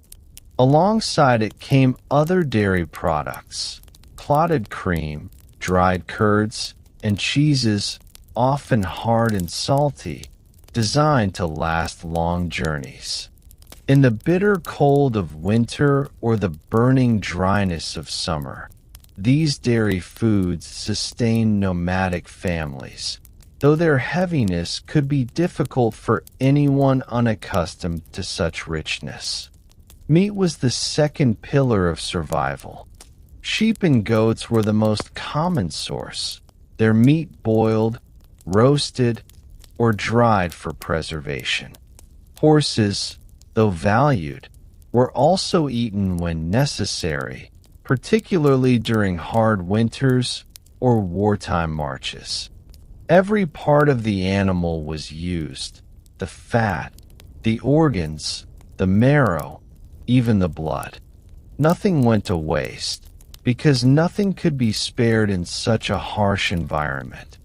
Alongside it came other dairy products, clotted cream, dried curds, and cheeses, often hard and salty, designed to last long journeys. In the bitter cold of winter or the burning dryness of summer, these dairy foods sustained nomadic families, though their heaviness could be difficult for anyone unaccustomed to such richness. Meat was the second pillar of survival. Sheep and goats were the most common source, their meat boiled, roasted, or dried for preservation. Horses, though valued, were also eaten when necessary, particularly during hard winters or wartime marches. Every part of the animal was used, the fat, the organs, the marrow, even the blood. Nothing went to waste, because nothing could be spared in such a harsh environment.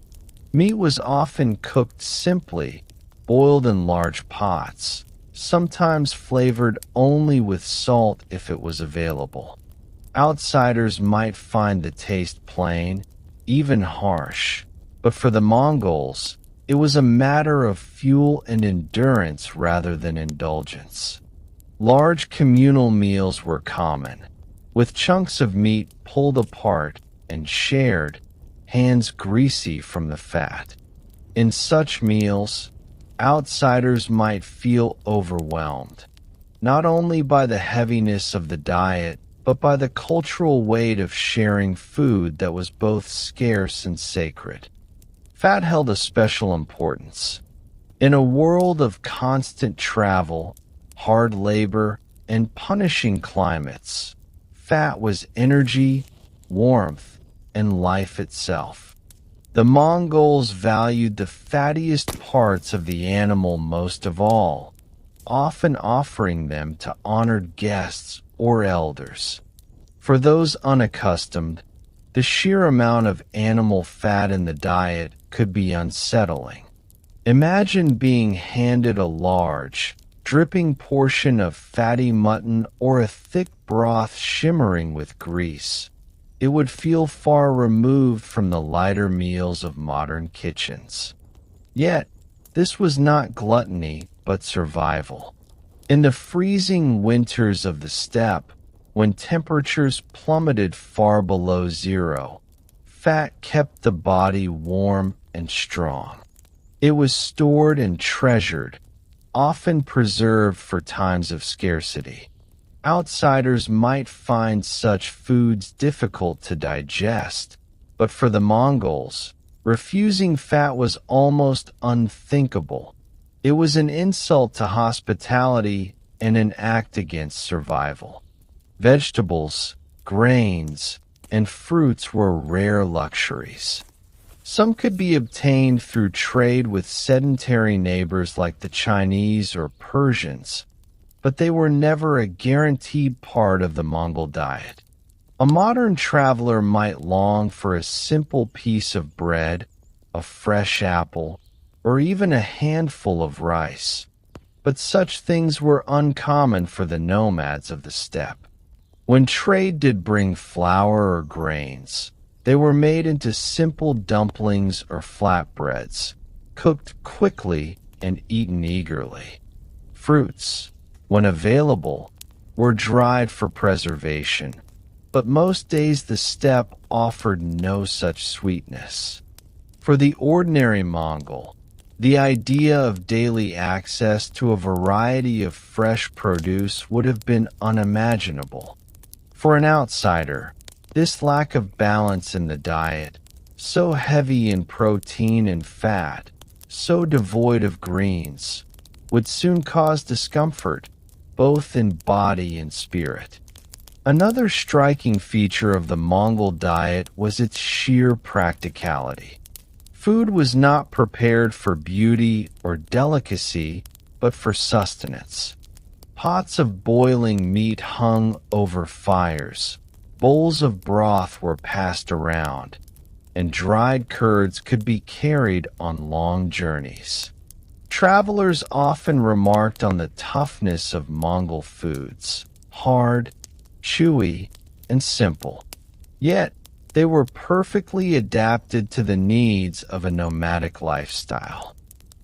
Meat was often cooked simply, boiled in large pots, sometimes flavored only with salt if it was available. Outsiders might find the taste plain, even harsh, but for the Mongols, It was a matter of fuel and endurance rather than indulgence. Large communal meals were common, with chunks of meat pulled apart and shared, hands greasy from the fat. In such meals, outsiders might feel overwhelmed, not only by the heaviness of the diet, but by the cultural weight of sharing food that was both scarce and sacred. Fat held a special importance. In a world of constant travel, hard labor, and punishing climates, fat was energy, warmth, and life itself. The Mongols valued the fattiest parts of the animal most of all, often offering them to honored guests or elders. For those unaccustomed, the sheer amount of animal fat in the diet could be unsettling. Imagine being handed a large, dripping portion of fatty mutton or a thick broth shimmering with grease. It would feel far removed from the lighter meals of modern kitchens. Yet, this was not gluttony, but survival. In the freezing winters of the steppe, when temperatures plummeted far below zero, fat kept the body warm and strong. It was stored and treasured, often preserved for times of scarcity. Outsiders might find such foods difficult to digest, but for the Mongols, refusing fat was almost unthinkable. It was an insult to hospitality and an act against survival. Vegetables, grains, and fruits were rare luxuries. Some could be obtained through trade with sedentary neighbors like the Chinese or Persians, but they were never a guaranteed part of the Mongol diet. A modern traveler might long for a simple piece of bread, a fresh apple, or even a handful of rice, but such things were uncommon for the nomads of the steppe. When trade did bring flour or grains, they were made into simple dumplings or flatbreads, cooked quickly and eaten eagerly. Fruits, when available, were dried for preservation, but most days the steppe offered no such sweetness. For the ordinary Mongol, the idea of daily access to a variety of fresh produce would have been unimaginable. For an outsider, this lack of balance in the diet, so heavy in protein and fat, so devoid of greens, would soon cause discomfort, both in body and spirit. Another striking feature of the Mongol diet was its sheer practicality. Food was not prepared for beauty or delicacy, but for sustenance. Pots of boiling meat hung over fires, bowls of broth were passed around, and dried curds could be carried on long journeys. Travelers often remarked on the toughness of Mongol foods, hard, chewy, and simple. Yet, they were perfectly adapted to the needs of a nomadic lifestyle.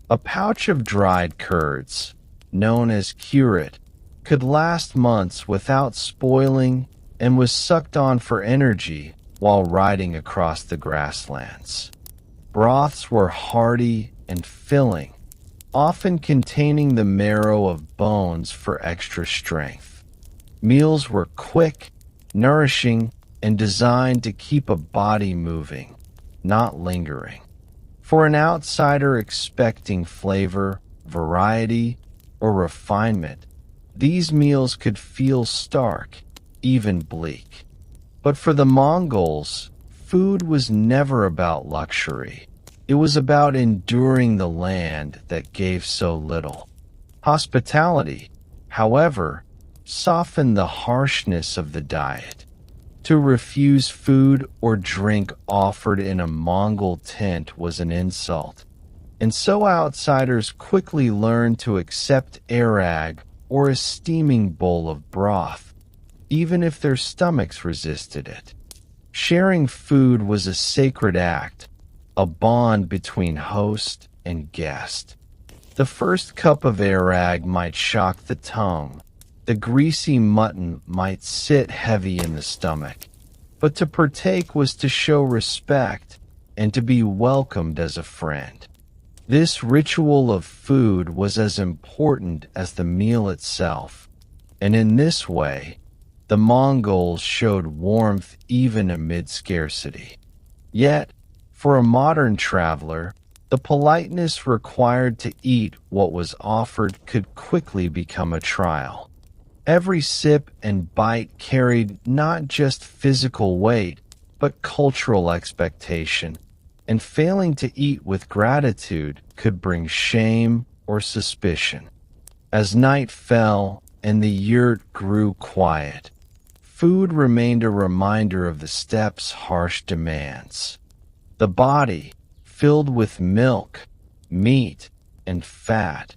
A pouch of dried curds, known as curet, could last months without spoiling and was sucked on for energy while riding across the grasslands. Broths were hearty and filling, often containing the marrow of bones for extra strength. Meals were quick, nourishing, and designed to keep a body moving, not lingering. For an outsider expecting flavor, variety, or refinement, these meals could feel stark, even bleak. But for the Mongols, food was never about luxury. It was about enduring the land that gave so little. Hospitality, however, softened the harshness of the diet. To refuse food or drink offered in a Mongol tent was an insult, and so outsiders quickly learned to accept arag or a steaming bowl of broth, even if their stomachs resisted it. Sharing food was a sacred act, a bond between host and guessed. The first cup of arag might shock the tongue. The greasy mutton might sit heavy in the stomach. But to partake was to show respect and to be welcomed as a friend. This ritual of food was as important as the meal itself, and in this way, the Mongols showed warmth even amid scarcity. Yet, for a modern traveler, the politeness required to eat what was offered could quickly become a trial. Every sip and bite carried not just physical weight, but cultural expectation, and failing to eat with gratitude could bring shame or suspicion. As night fell and the yurt grew quiet, food remained a reminder of the steppe's harsh demands. The body, filled with milk, meat, and fat,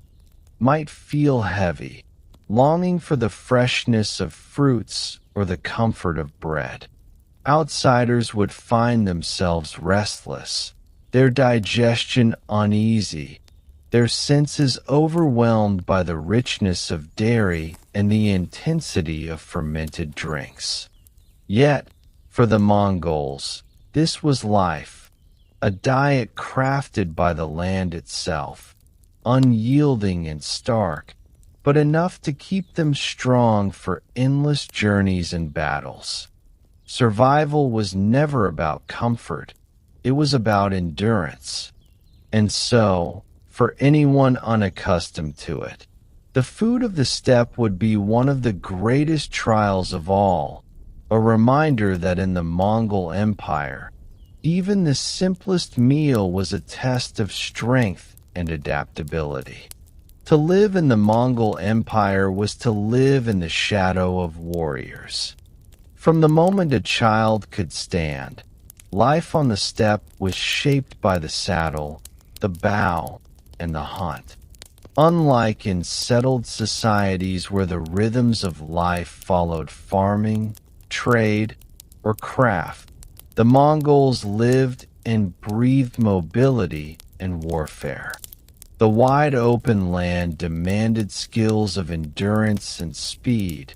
might feel heavy, longing for the freshness of fruits or the comfort of bread. Outsiders would find themselves restless, their digestion uneasy, their senses overwhelmed by the richness of dairy and the intensity of fermented drinks. Yet, for the Mongols, this was life, a diet crafted by the land itself, unyielding and stark, but enough to keep them strong for endless journeys and battles. Survival was never about comfort, it was about endurance. And so, for anyone unaccustomed to it, the food of the steppe would be one of the greatest trials of all, a reminder that in the Mongol Empire, even the simplest meal was a test of strength and adaptability. To live in the Mongol Empire was to live in the shadow of warriors. From the moment a child could stand, life on the steppe was shaped by the saddle, the bow, and the hunt. Unlike in settled societies where the rhythms of life followed farming, trade, or craft, the Mongols lived and breathed mobility and warfare. The wide open land demanded skills of endurance and speed,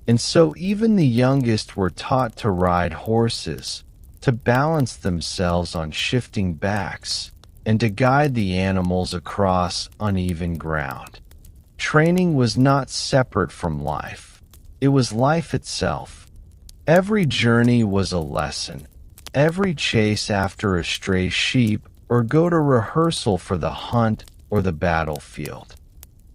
and so even the youngest were taught to ride horses, to balance themselves on shifting backs, and to guide the animals across uneven ground. Training was not separate from life. It was life itself. Every journey was a lesson. Every chase after a stray sheep or go to rehearsal for the hunt or the battlefield.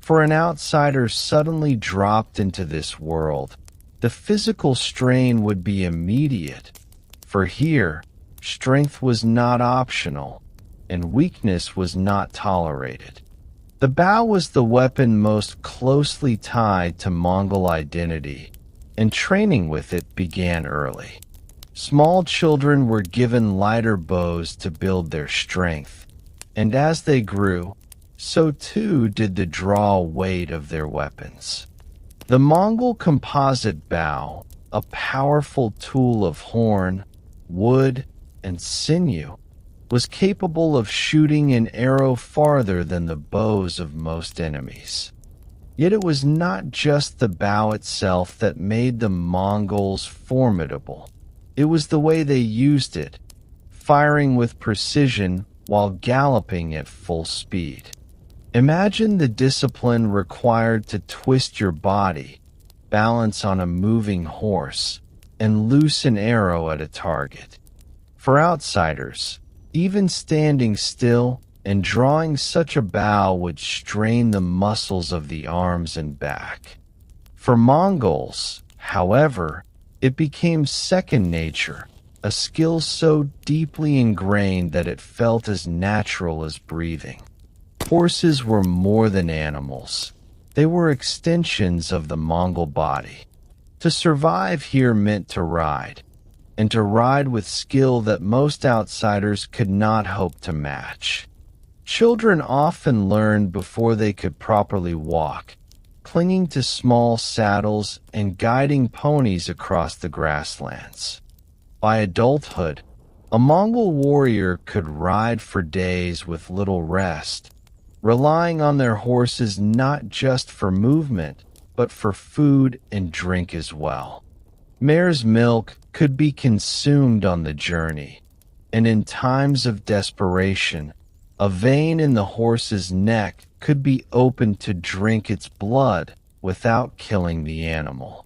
For an outsider suddenly dropped into this world, the physical strain would be immediate. For here, strength was not optional, and weakness was not tolerated. The bow was the weapon most closely tied to Mongol identity, and training with it began early. Small children were given lighter bows to build their strength, and as they grew, so too did the draw weight of their weapons. The Mongol composite bow, a powerful tool of horn, wood, and sinew, was capable of shooting an arrow farther than the bows of most enemies. Yet it was not just the bow itself that made the Mongols formidable. It was the way they used it, firing with precision while galloping at full speed. Imagine the discipline required to twist your body, balance on a moving horse, and loose an arrow at a target. For outsiders, even standing still and drawing such a bow would strain the muscles of the arms and back. For Mongols, however, it became second nature, a skill so deeply ingrained that it felt as natural as breathing. Horses were more than animals. They were extensions of the Mongol body. To survive here meant to ride, and to ride with skill that most outsiders could not hope to match. Children often learned before they could properly walk, clinging to small saddles and guiding ponies across the grasslands. By adulthood, A Mongol warrior could ride for days with little rest, relying on their horses not just for movement, but for food and drink as well. Mare's milk could be consumed on the journey, and in times of desperation, a vein in the horse's neck could be opened to drink its blood without killing the animal.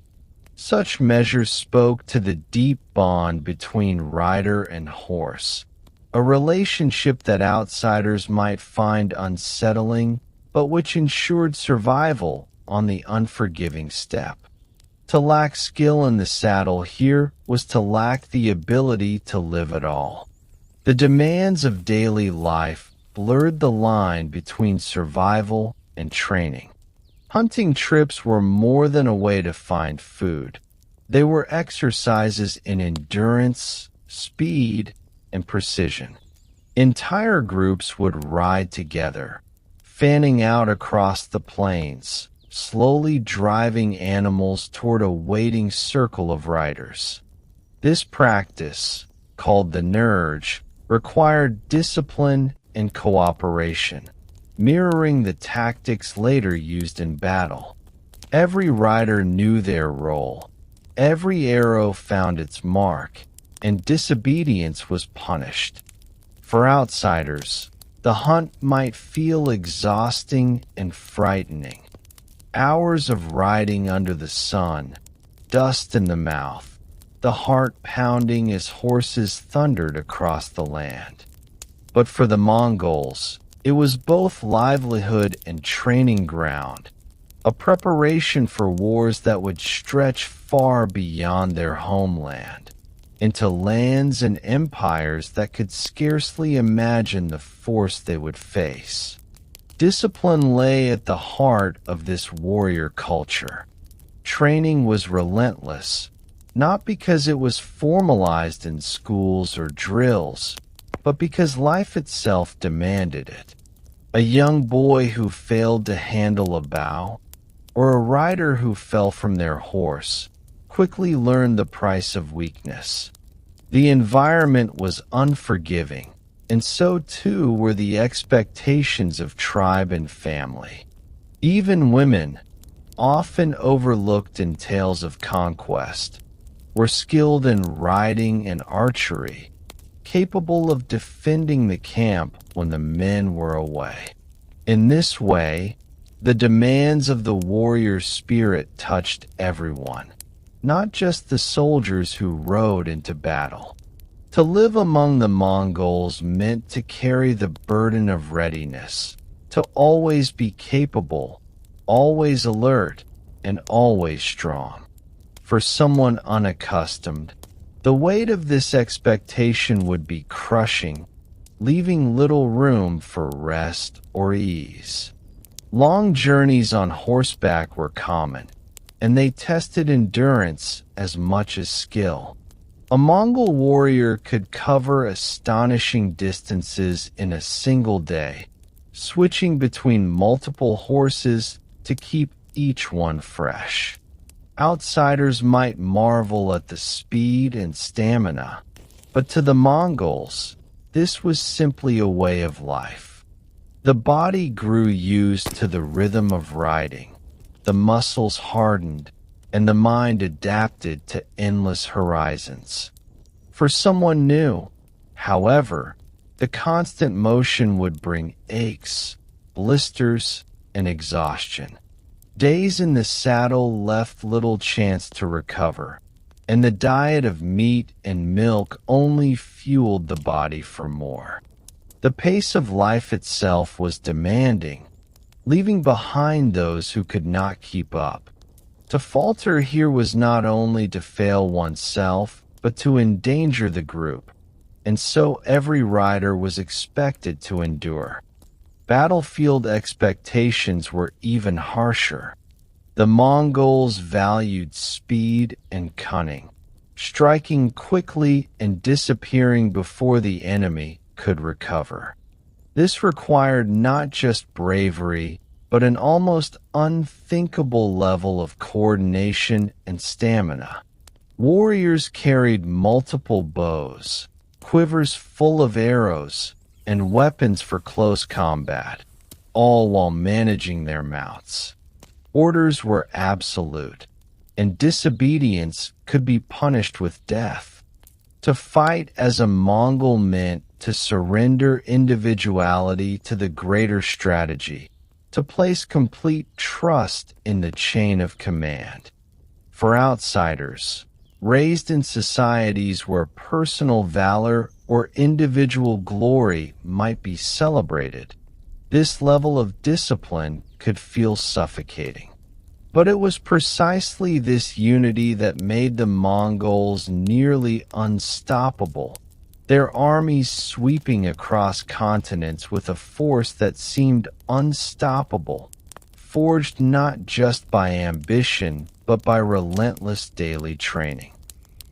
Such measures spoke to the deep bond between rider and horse, a relationship that outsiders might find unsettling, but which ensured survival on the unforgiving steppe. To lack skill in the saddle here was to lack the ability to live at all. The demands of daily life blurred the line between survival and training. Hunting trips were more than a way to find food. They were exercises in endurance, speed, and precision. Entire groups would ride together, fanning out across the plains, slowly driving animals toward a waiting circle of riders. This practice, called the nurge, required discipline and cooperation, mirroring the tactics later used in battle. Every rider knew their role. Every arrow found its mark, and disobedience was punished. For outsiders, the hunt might feel exhausting and frightening. Hours of riding under the sun, dust in the mouth, the heart pounding as horses thundered across the land. But for the Mongols, it was both livelihood and training ground, a preparation for wars that would stretch far beyond their homeland, into lands and empires that could scarcely imagine the force they would face. Discipline lay at the heart of this warrior culture. Training was relentless, not because it was formalized in schools or drills, but because life itself demanded it. A young boy who failed to handle a bow, or a rider who fell from their horse, quickly learned the price of weakness. The environment was unforgiving, and so too were the expectations of tribe and family. Even women, often overlooked in tales of conquest, were skilled in riding and archery, capable of defending the camp when the men were away. In this way, the demands of the warrior spirit touched everyone, not just the soldiers who rode into battle. To live among the Mongols meant to carry the burden of readiness, to always be capable, always alert, and always strong. For someone unaccustomed, the weight of this expectation would be crushing, leaving little room for rest or ease. Long journeys on horseback were common, and they tested endurance as much as skill. A Mongol warrior could cover astonishing distances in a single day, switching between multiple horses to keep each one fresh. Outsiders might marvel at the speed and stamina, but to the Mongols, this was simply a way of life. The body grew used to the rhythm of riding, the muscles hardened, and the mind adapted to endless horizons. For someone new, however, the constant motion would bring aches, blisters, and exhaustion. Days in the saddle left little chance to recover, and the diet of meat and milk only fueled the body for more. The pace of life itself was demanding, leaving behind those who could not keep up. To falter here was not only to fail oneself, but to endanger the group, and so every rider was expected to endure. Battlefield expectations were even harsher. The Mongols valued speed and cunning, striking quickly and disappearing before the enemy could recover. This required not just bravery, but an almost unthinkable level of coordination and stamina. Warriors carried multiple bows, quivers full of arrows, and weapons for close combat, all while managing their mounts. Orders were absolute, and disobedience could be punished with death. To fight as a Mongol meant to surrender individuality to the greater strategy, to place complete trust in the chain of command. For outsiders, raised in societies where personal valor or individual glory might be celebrated, this level of discipline could feel suffocating. But it was precisely this unity that made the Mongols nearly unstoppable, their armies sweeping across continents with a force that seemed unstoppable, forged not just by ambition but by relentless daily training.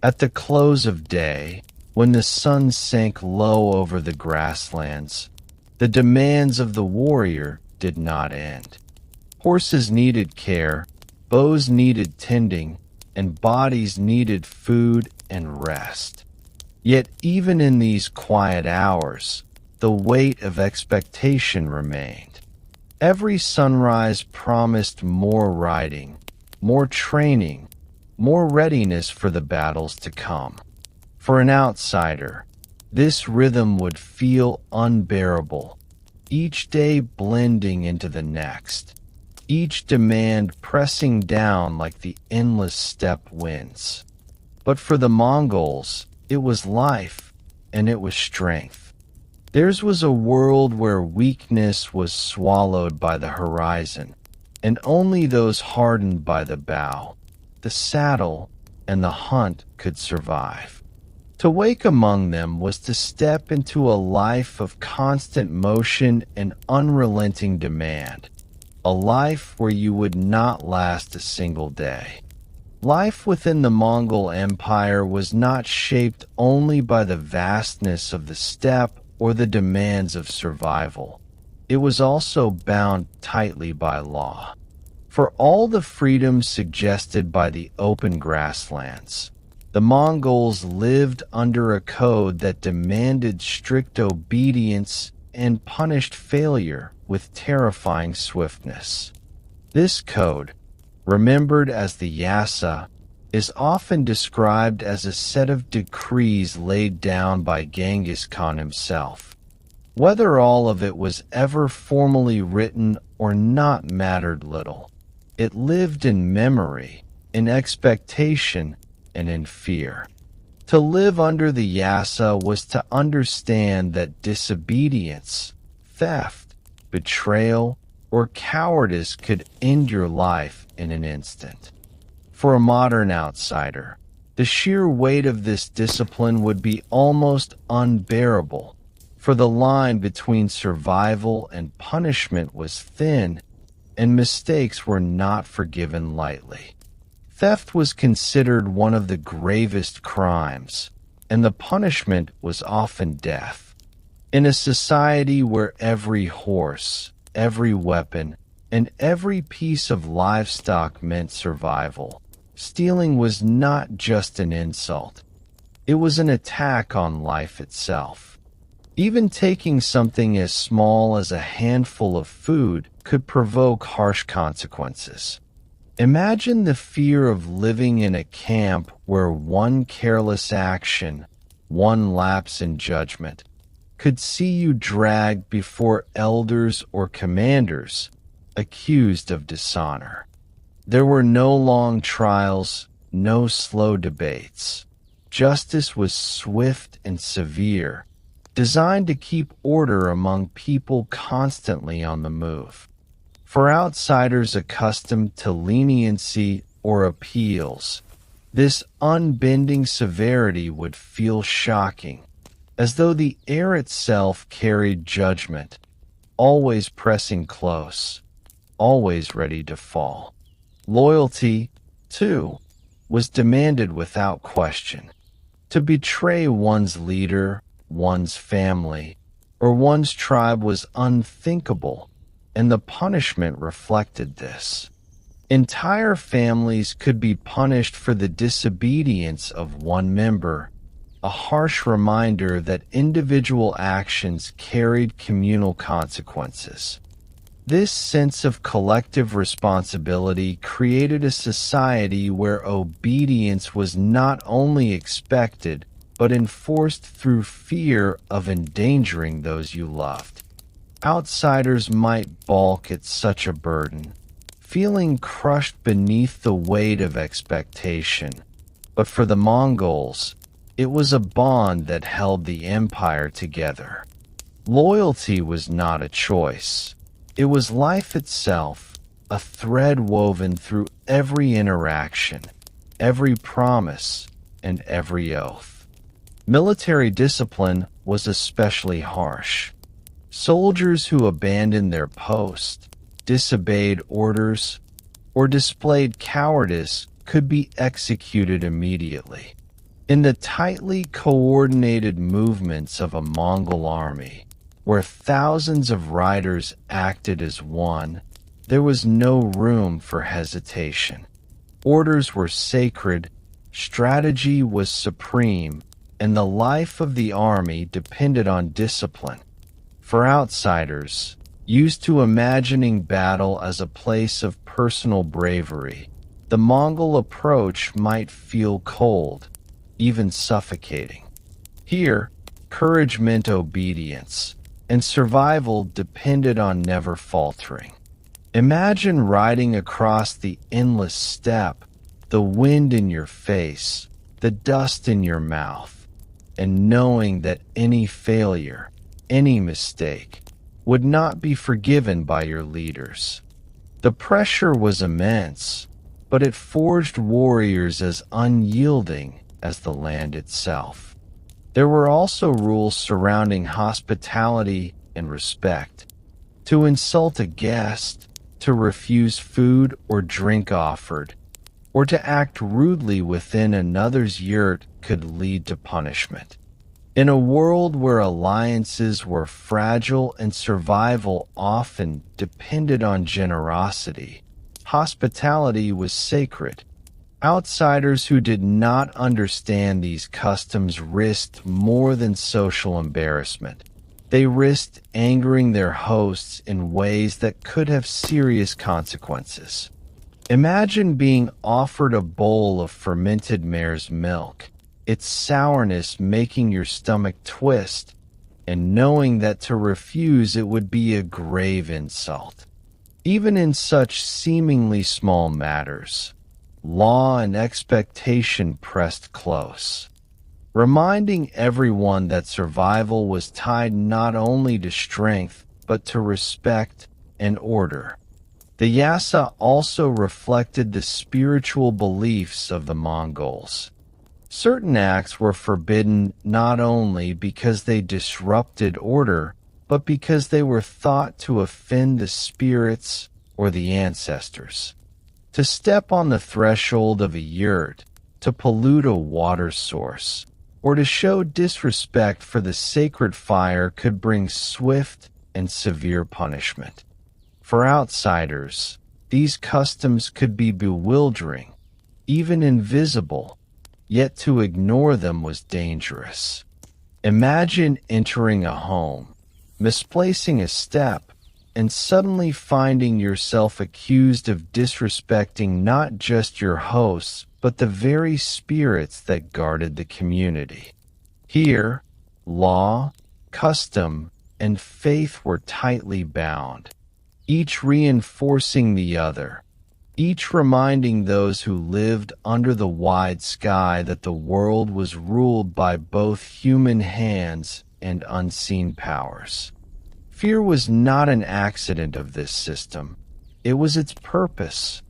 At the close of day, when the sun sank low over the grasslands, the demands of the warrior did not end. Horses needed care, bows needed tending, and bodies needed food and rest. Yet even in these quiet hours, the weight of expectation remained. Every sunrise promised more riding, more training, more readiness for the battles to come. For an outsider, this rhythm would feel unbearable, each day blending into the next, each demand pressing down like the endless steppe winds. But for the Mongols, it was life, and it was strength. Theirs was a world where weakness was swallowed by the horizon, and only those hardened by the bow, the saddle, and the hunt could survive. To wake among them was to step into a life of constant motion and unrelenting demand, a life where you would not last a single day. Life within the Mongol Empire was not shaped only by the vastness of the steppe or the demands of survival. It was also bound tightly by law. For all the freedoms suggested by the open grasslands, the Mongols lived under a code that demanded strict obedience and punished failure with terrifying swiftness. This code, remembered as the Yassa, is often described as a set of decrees laid down by Genghis Khan himself. Whether all of it was ever formally written or not mattered little. It lived in memory, in expectation, and in fear. To live under the Yassa was to understand that disobedience, theft, betrayal, or cowardice could end your life in an instant. For a modern outsider, the sheer weight of this discipline would be almost unbearable, for the line between survival and punishment was thin, and mistakes were not forgiven lightly. Theft was considered one of the gravest crimes, and the punishment was often death. In a society where every horse, every weapon, and every piece of livestock meant survival, stealing was not just an insult. It was an attack on life itself. Even taking something as small as a handful of food could provoke harsh consequences. Imagine the fear of living in a camp where one careless action, one lapse in judgment, could see you dragged before elders or commanders, accused of dishonor. There were no long trials, no slow debates. Justice was swift and severe, designed to keep order among people constantly on the move. For outsiders accustomed to leniency or appeals, this unbending severity would feel shocking, as though the air itself carried judgment, always pressing close, always ready to fall. Loyalty, too, was demanded without question. To betray one's leader, one's family, or one's tribe was unthinkable, and the punishment reflected this. Entire families could be punished for the disobedience of one member, a harsh reminder that individual actions carried communal consequences. This sense of collective responsibility created a society where obedience was not only expected, but enforced through fear of endangering those you loved. Outsiders might balk at such a burden, feeling crushed beneath the weight of expectation. But for the Mongols, it was a bond that held the empire together. Loyalty was not a choice. It was life itself, a thread woven through every interaction, every promise, and every oath. Military discipline was especially harsh. Soldiers who abandoned their post, disobeyed orders, or displayed cowardice could be executed immediately. In the tightly coordinated movements of a Mongol army, where thousands of riders acted as one, there was no room for hesitation. Orders were sacred, strategy was supreme, and the life of the army depended on discipline. For outsiders, used to imagining battle as a place of personal bravery, the Mongol approach might feel cold, even suffocating. Here, courage meant obedience, and survival depended on never faltering. Imagine riding across the endless steppe, the wind in your face, the dust in your mouth, and knowing that any failure, any mistake, would not be forgiven by your leaders. The pressure was immense, but it forged warriors as unyielding as the land itself. There were also rules surrounding hospitality and respect. To insult a guest, to refuse food or drink offered, or to act rudely within another's yurt could lead to punishment. In a world where alliances were fragile and survival often depended on generosity, hospitality was sacred. Outsiders who did not understand these customs risked more than social embarrassment. They risked angering their hosts in ways that could have serious consequences. Imagine being offered a bowl of fermented mare's milk, its sourness making your stomach twist, and knowing that to refuse it would be a grave insult. Even in such seemingly small matters, law and expectation pressed close, reminding everyone that survival was tied not only to strength but to respect and order. The Yassa also reflected the spiritual beliefs of the Mongols. Certain acts were forbidden not only because they disrupted order, but because they were thought to offend the spirits or the ancestors. To step on the threshold of a yurt, to pollute a water source, or to show disrespect for the sacred fire could bring swift and severe punishment. For outsiders, these customs could be bewildering, even invisible, yet to ignore them was dangerous. Imagine entering a home, misplacing a step, and suddenly finding yourself accused of disrespecting not just your hosts, but the very spirits that guarded the community. Here, law, custom, and faith were tightly bound, each reinforcing the other, each reminding those who lived under the wide sky that the world was ruled by both human hands and unseen powers. Fear was not an accident of this system. It was its purpose.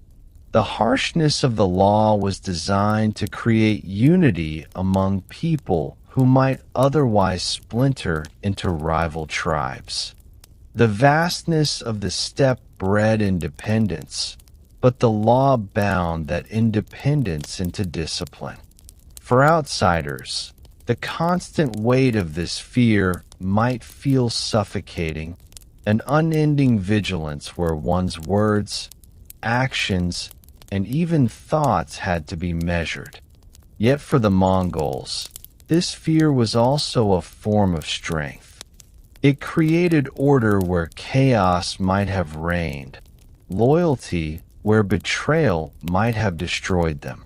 The harshness of the law was designed to create unity among people who might otherwise splinter into rival tribes. The vastness of the steppe bred independence, but the law bound that independence into discipline. For outsiders, the constant weight of this fear might feel suffocating, an unending vigilance where one's words, actions, and even thoughts had to be measured. Yet for the Mongols, this fear was also a form of strength. It created order where chaos might have reigned, loyalty where betrayal might have destroyed them.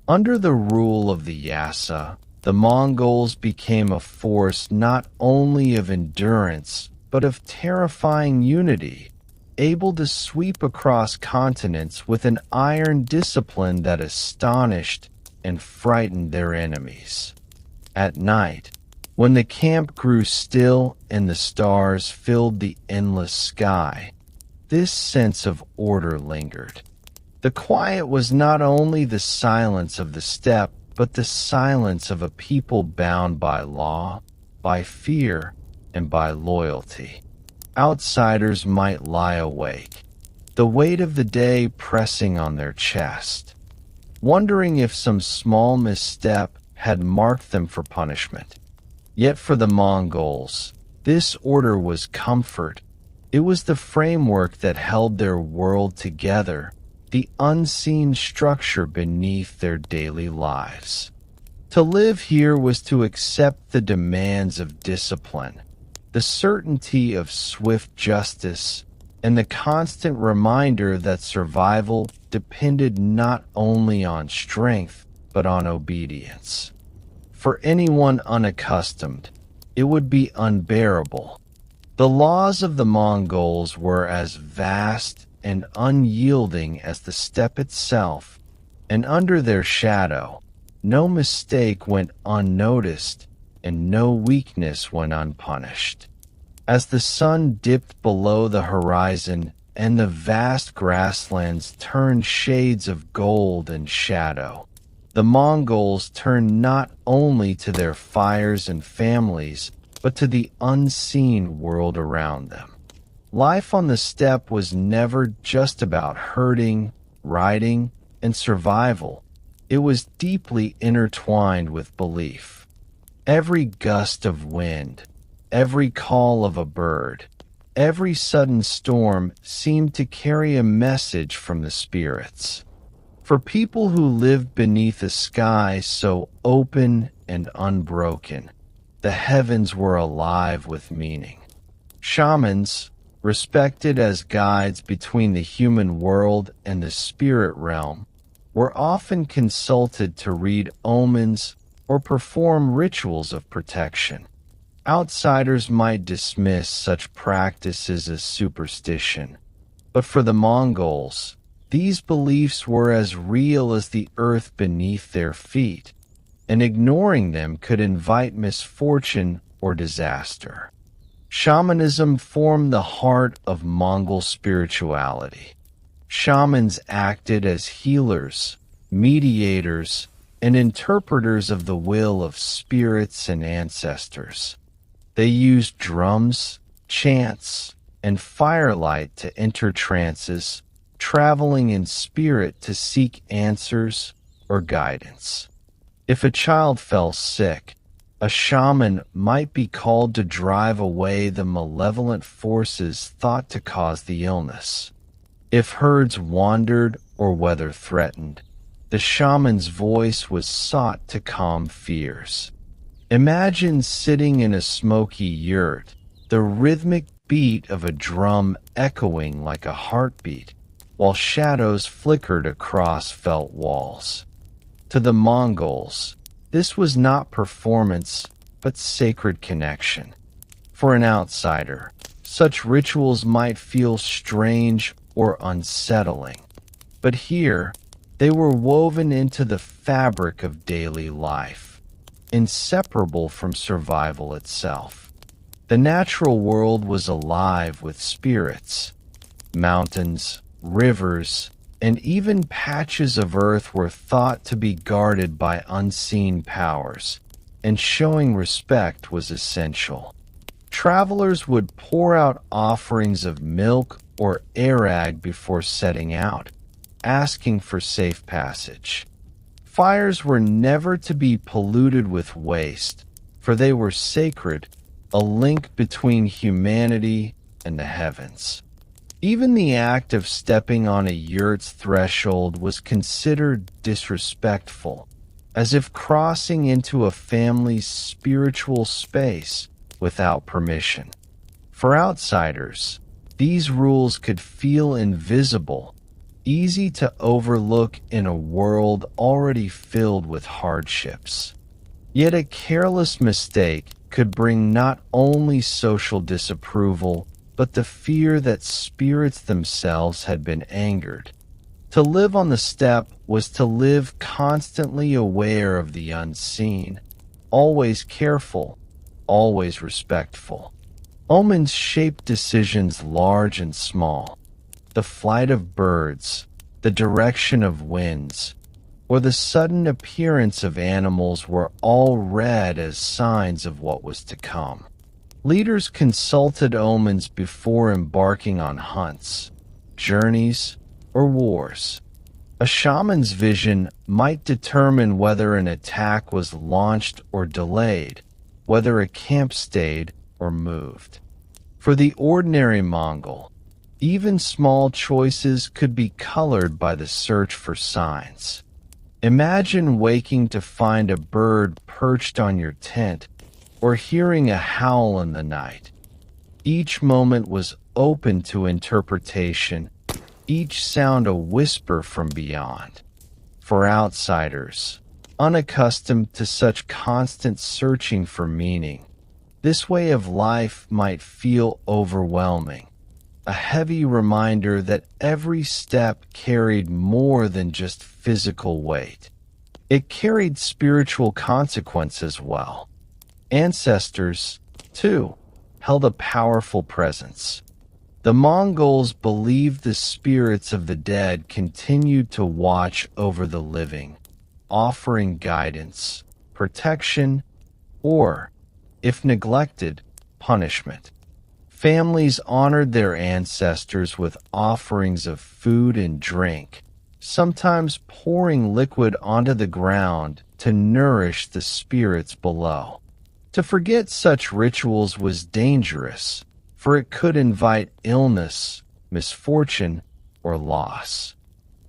Under the rule of the Yassa, the Mongols became a force not only of endurance, but of terrifying unity, able to sweep across continents with an iron discipline that astonished and frightened their enemies. At night, when the camp grew still and the stars filled the endless sky, this sense of order lingered. The quiet was not only the silence of the steppe, but the silence of a people bound by law, by fear, and by loyalty. Outsiders might lie awake, the weight of the day pressing on their chest, wondering if some small misstep had marked them for punishment. Yet for the Mongols, this order was comfort. It was the framework that held their world together, the unseen structure beneath their daily lives. To live here was to accept the demands of discipline, the certainty of swift justice, and the constant reminder that survival depended not only on strength, but on obedience. For anyone unaccustomed, it would be unbearable. The laws of the Mongols were as vast and unyielding as the steppe itself, and under their shadow, no mistake went unnoticed and no weakness went unpunished. As the sun dipped below the horizon and the vast grasslands turned shades of gold and shadow, the Mongols turned not only to their fires and families, but to the unseen world around them. Life on the steppe was never just about herding, riding, and survival. It was deeply intertwined with belief. Every gust of wind, every call of a bird, every sudden storm seemed to carry a message from the spirits. For people who lived beneath a sky so open and unbroken, the heavens were alive with meaning. Shamans, respected as guides between the human world and the spirit realm, were often consulted to read omens or perform rituals of protection. Outsiders might dismiss such practices as superstition, but for the Mongols, these beliefs were as real as the earth beneath their feet, and ignoring them could invite misfortune or disaster. Shamanism formed the heart of Mongol spirituality. Shamans acted as healers, mediators, and interpreters of the will of spirits and ancestors. They used drums, chants, and firelight to enter trances, traveling in spirit to seek answers or guidance. If a child fell sick, a shaman might be called to drive away the malevolent forces thought to cause the illness. If herds wandered or weather threatened, the shaman's voice was sought to calm fears. Imagine sitting in a smoky yurt, the rhythmic beat of a drum echoing like a heartbeat, while shadows flickered across felt walls. To the Mongols, this was not performance, but sacred connection. For an outsider, such rituals might feel strange or unsettling, but here, they were woven into the fabric of daily life, inseparable from survival itself. The natural world was alive with spirits. Mountains, rivers, and even patches of earth were thought to be guarded by unseen powers, and showing respect was essential. Travelers would pour out offerings of milk or arag before setting out, asking for safe passage. Fires were never to be polluted with waste, for they were sacred, a link between humanity and the heavens. Even the act of stepping on a yurt's threshold was considered disrespectful, as if crossing into a family's spiritual space without permission. For outsiders, these rules could feel invisible, easy to overlook in a world already filled with hardships. Yet a careless mistake could bring not only social disapproval, but the fear that spirits themselves had been angered. To live on the steppe was to live constantly aware of the unseen, always careful, always respectful. Omens shaped decisions large and small. The flight of birds, the direction of winds, or the sudden appearance of animals were all read as signs of what was to come. Leaders consulted omens before embarking on hunts, journeys, or wars. A shaman's vision might determine whether an attack was launched or delayed, whether a camp stayed or moved. For the ordinary Mongol, even small choices could be colored by the search for signs. Imagine waking to find a bird perched on your tent or hearing a howl in the night. Each moment was open to interpretation, each sound a whisper from beyond. For outsiders, unaccustomed to such constant searching for meaning, this way of life might feel overwhelming, a heavy reminder that every step carried more than just physical weight. It carried spiritual consequence as well. Ancestors, too, held a powerful presence. The Mongols believed the spirits of the dead continued to watch over the living, offering guidance, protection, or, if neglected, punishment. Families honored their ancestors with offerings of food and drink, sometimes pouring liquid onto the ground to nourish the spirits below. To forget such rituals was dangerous, for it could invite illness, misfortune, or loss.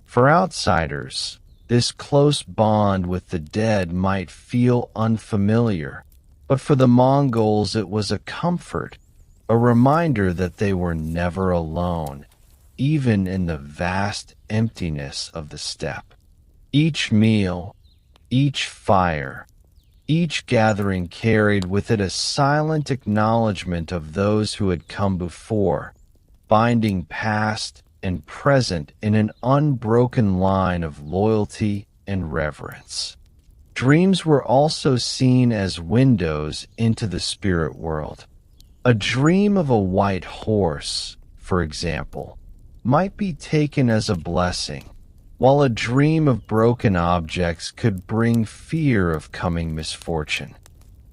For outsiders, this close bond with the dead might feel unfamiliar, but for the Mongols it was a comfort, a reminder that they were never alone, even in the vast emptiness of the steppe. Each meal, each fire, each gathering carried with it a silent acknowledgement of those who had come before, binding past and present in an unbroken line of loyalty and reverence. Dreams were also seen as windows into the spirit world. A dream of a white horse, for example, might be taken as a blessing, while a dream of broken objects could bring fear of coming misfortune.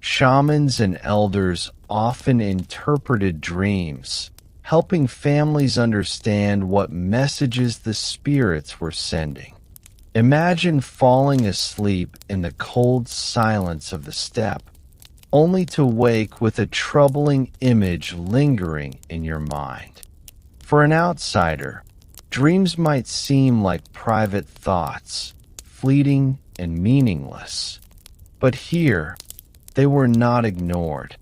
Shamans and elders often interpreted dreams, helping families understand what messages the spirits were sending. Imagine falling asleep in the cold silence of the steppe, only to wake with a troubling image lingering in your mind. For an outsider, dreams might seem like private thoughts, fleeting and meaningless. But here, they were not ignored.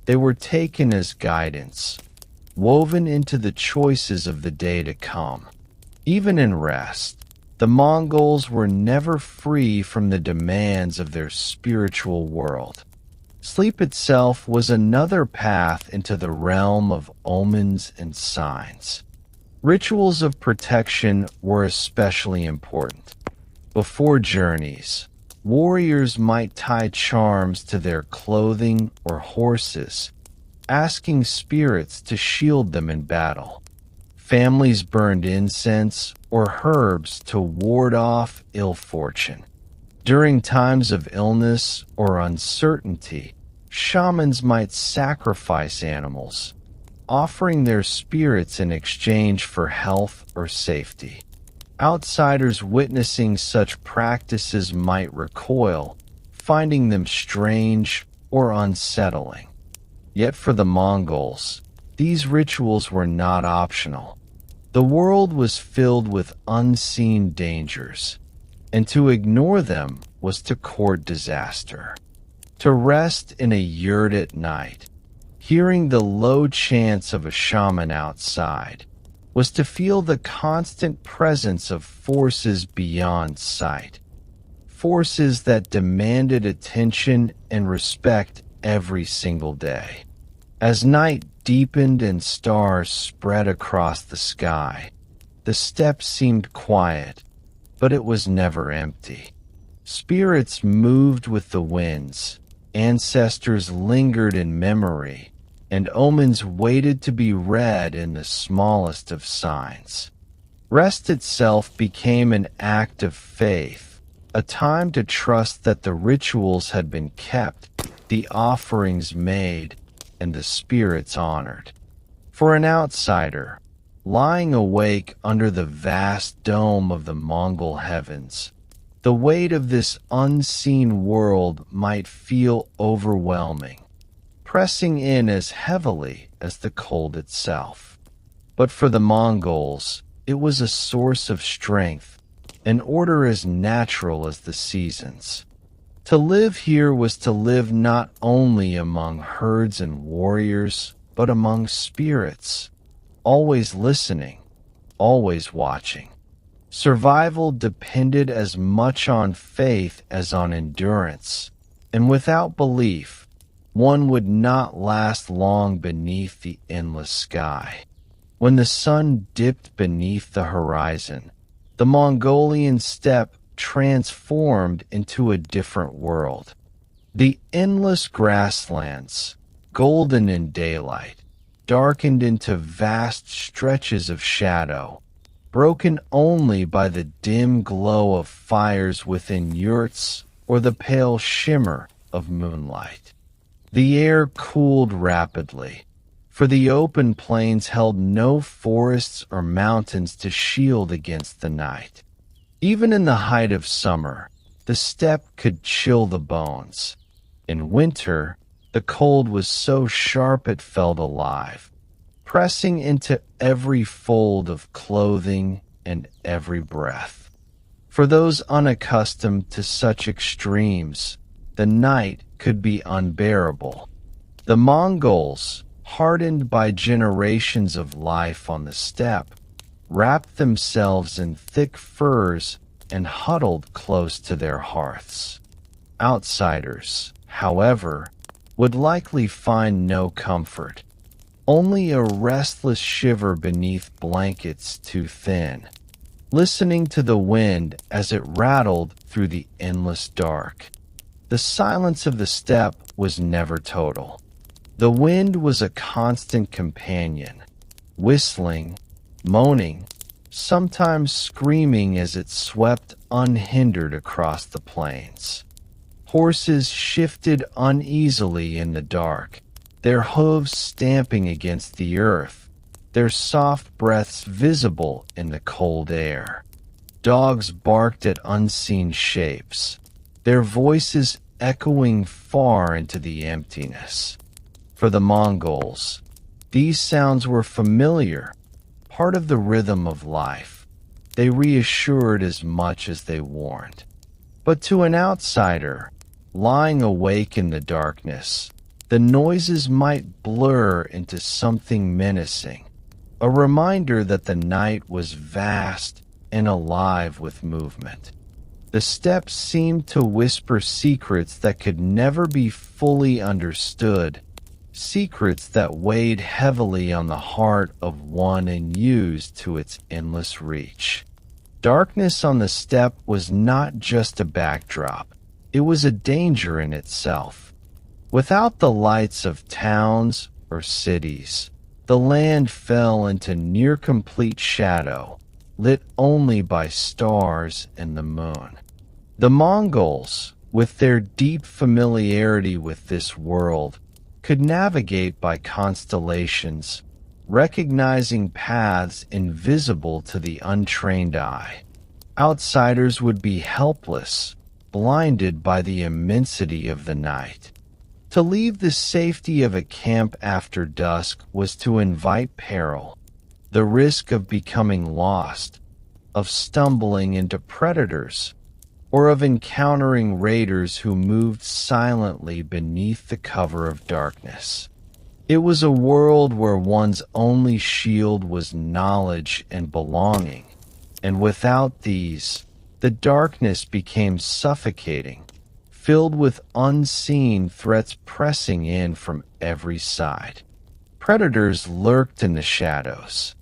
They were taken as guidance, woven into the choices of the day to come. Even in rest, the Mongols were never free from the demands of their spiritual world. Sleep itself was another path into the realm of omens and signs. Rituals of protection were especially important. Before journeys, warriors might tie charms to their clothing or horses, asking spirits to shield them in battle. Families burned incense or herbs to ward off ill fortune. During times of illness or uncertainty, shamans might sacrifice animals, offering their spirits in exchange for health or safety. Outsiders witnessing such practices might recoil, finding them strange or unsettling. Yet for the Mongols, these rituals were not optional. The world was filled with unseen dangers. and to ignore them was to court disaster. To rest in a yurt at night, hearing the low chants of a shaman outside, was to feel the constant presence of forces beyond sight, forces that demanded attention and respect every single day. As night deepened and stars spread across the sky, the steppe seemed quiet, but it was never empty. Spirits moved with the winds, ancestors lingered in memory, and omens waited to be read in the smallest of signs. Rest itself became an act of faith, a time to trust that the rituals had been kept, the offerings made, and the spirits honored. For an outsider, lying awake under the vast dome of the Mongol heavens, the weight of this unseen world might feel overwhelming, pressing in as heavily as the cold itself. But for the Mongols, it was a source of strength, an order as natural as the seasons. To live here was to live not only among herds and warriors, but among spirits, always listening, always watching. Survival depended as much on faith as on endurance, and without belief, one would not last long beneath the endless sky. When the sun dipped beneath the horizon, the Mongolian steppe transformed into a different world. The endless grasslands, golden in daylight, darkened into vast stretches of shadow, broken only by the dim glow of fires within yurts or the pale shimmer of moonlight. The air cooled rapidly, for the open plains held no forests or mountains to shield against the night. Even in the height of summer, the steppe could chill the bones. In winter, the cold was so sharp it felt alive, pressing into every fold of clothing and every breath. For those unaccustomed to such extremes, the night could be unbearable. The Mongols, hardened by generations of life on the steppe, wrapped themselves in thick furs and huddled close to their hearths. Outsiders, however, would likely find no comfort, only a restless shiver beneath blankets too thin, listening to the wind as it rattled through the endless dark. The silence of the steppe was never total. The wind was a constant companion, whistling, moaning, sometimes screaming as it swept unhindered across the plains. Horses shifted uneasily in the dark, their hooves stamping against the earth, their soft breaths visible in the cold air. Dogs barked at unseen shapes, their voices echoing far into the emptiness. For the Mongols, these sounds were familiar, part of the rhythm of life. They reassured as much as they warned. But to an outsider, lying awake in the darkness, the noises might blur into something menacing, a reminder that the night was vast and alive with movement. The steppe seemed to whisper secrets that could never be fully understood, secrets that weighed heavily on the heart of one and used to its endless reach. Darkness on the steppe was not just a backdrop, it was a danger in itself. Without the lights of towns or cities, the land fell into near-complete shadow, lit only by stars and the moon. The Mongols, with their deep familiarity with this world, could navigate by constellations, recognizing paths invisible to the untrained eye. Outsiders would be helpless, blinded by the immensity of the night. To leave the safety of a camp after dusk was to invite peril, the risk of becoming lost, of stumbling into predators, or of encountering raiders who moved silently beneath the cover of darkness. It was a world where one's only shield was knowledge and belonging, and without these, the darkness became suffocating, filled with unseen threats pressing in from every side. Predators lurked in the shadows.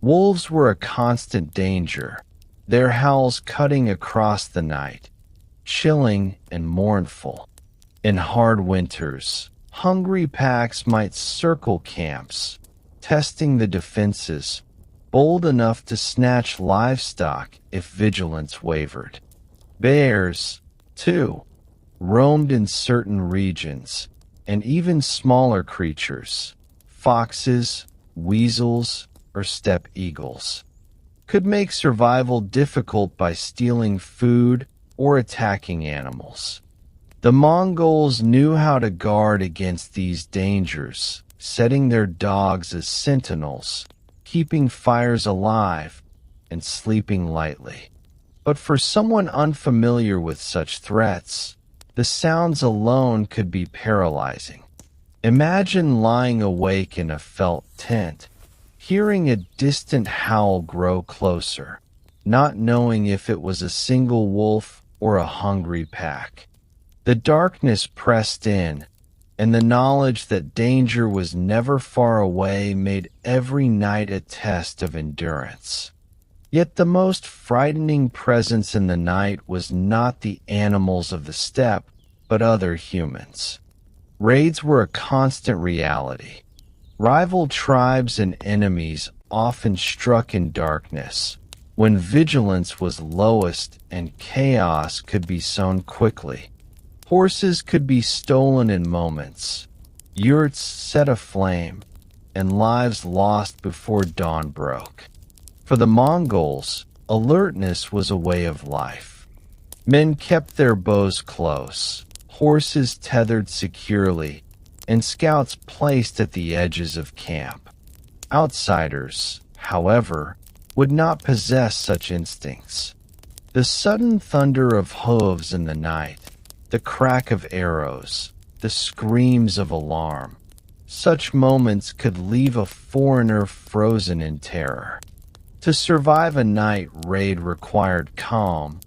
Wolves were a constant danger, their howls cutting across the night, chilling and mournful. In hard winters, hungry packs might circle camps, testing the defenses, bold enough to snatch livestock if vigilance wavered. Bears, too, roamed in certain regions, and even smaller creatures, foxes, weasels, or steppe eagles, could make survival difficult by stealing food or attacking animals. The Mongols knew how to guard against these dangers, setting their dogs as sentinels, keeping fires alive, and sleeping lightly. But for someone unfamiliar with such threats, the sounds alone could be paralyzing. Imagine lying awake in a felt tent, hearing a distant howl grow closer, not knowing if it was a single wolf or a hungry pack. The darkness pressed in, and the knowledge that danger was never far away made every night a test of endurance. Yet the most frightening presence in the night was not the animals of the steppe, but other humans. Raids were a constant reality. Rival tribes and enemies often struck in darkness, when vigilance was lowest and chaos could be sown quickly. Horses could be stolen in moments, yurts set aflame, and lives lost before dawn broke. For the Mongols, alertness was a way of life. Men kept their bows close, horses tethered securely, and scouts placed at the edges of camp. Outsiders, however, would not possess such instincts. The sudden thunder of hooves in the night, the crack of arrows, the screams of alarm, such moments could leave a foreigner frozen in terror. To survive a night raid required calm,